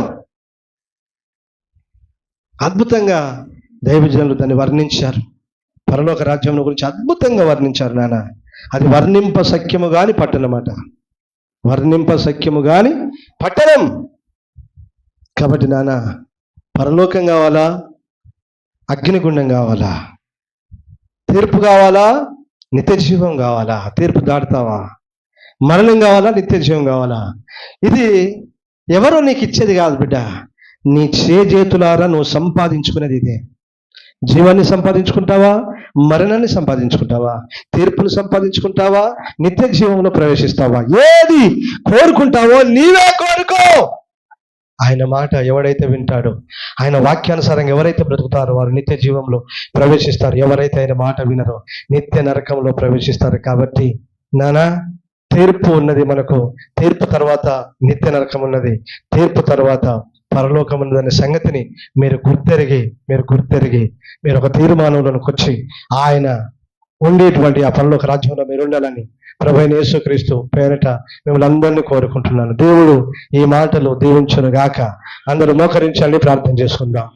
అద్భుతంగా దైవజనులు దాన్ని వర్ణించారు. పరలోక రాజ్యం గురించి అద్భుతంగా వర్ణించారు నాన్న. అది వర్ణింప సఖ్యము గాని పట్టణమాట. వర్ణింప సఖ్యము గాని పట్టణం. కాబట్టి నాన్న, పరలోకం కావాలా, అగ్నిగుండం కావాలా, తీర్పు కావాలా, నిత్య జీవం కావాలా? తీర్పు దాటుతావా? మరణం కావాలా, నిత్య జీవం కావాలా? ఇది ఎవరో నీకు ఇచ్చేది కాదు బిడ్డ. నీ చేతులారా నువ్వు సంపాదించుకునేది ఇదే. జీవాన్ని సంపాదించుకుంటావా, మరణాన్ని సంపాదించుకుంటావా, తీర్పును సంపాదించుకుంటావా, నిత్య జీవంలో ప్రవేశిస్తావా? ఏది కోరుకుంటావో నీవే కోరుకో. ఆయన మాట ఎవడైతే వింటాడో, ఆయన వాక్యానుసారంగా ఎవరైతే బ్రతుకుతారో వారు నిత్య జీవంలో ప్రవేశిస్తారు. ఎవరైతే ఆయన మాట వినరో నిత్య నరకంలో ప్రవేశిస్తారు. కాబట్టి నానా, తీర్పు ఉన్నది మనకు. తీర్పు తర్వాత నిత్య నరకం ఉన్నది. తీర్పు తర్వాత పరలోకం ఉన్నదనే సంగతిని మీరు గుర్తెరిగి మీరు ఒక తీర్మానంలోకి వచ్చి ఆయన ఉండేటువంటి ఆ పరలోక రాజ్యంలో మీరు ఉండాలని ప్రభువైన యేసుక్రీస్తు పేరిట మిమ్మల్ని అందరినీ కోరుకుంటున్నాను. దేవుడు ఈ మాటలు దీవించును గాక. అందరూ మోకరించండి, ప్రార్థన చేసుకుందాం.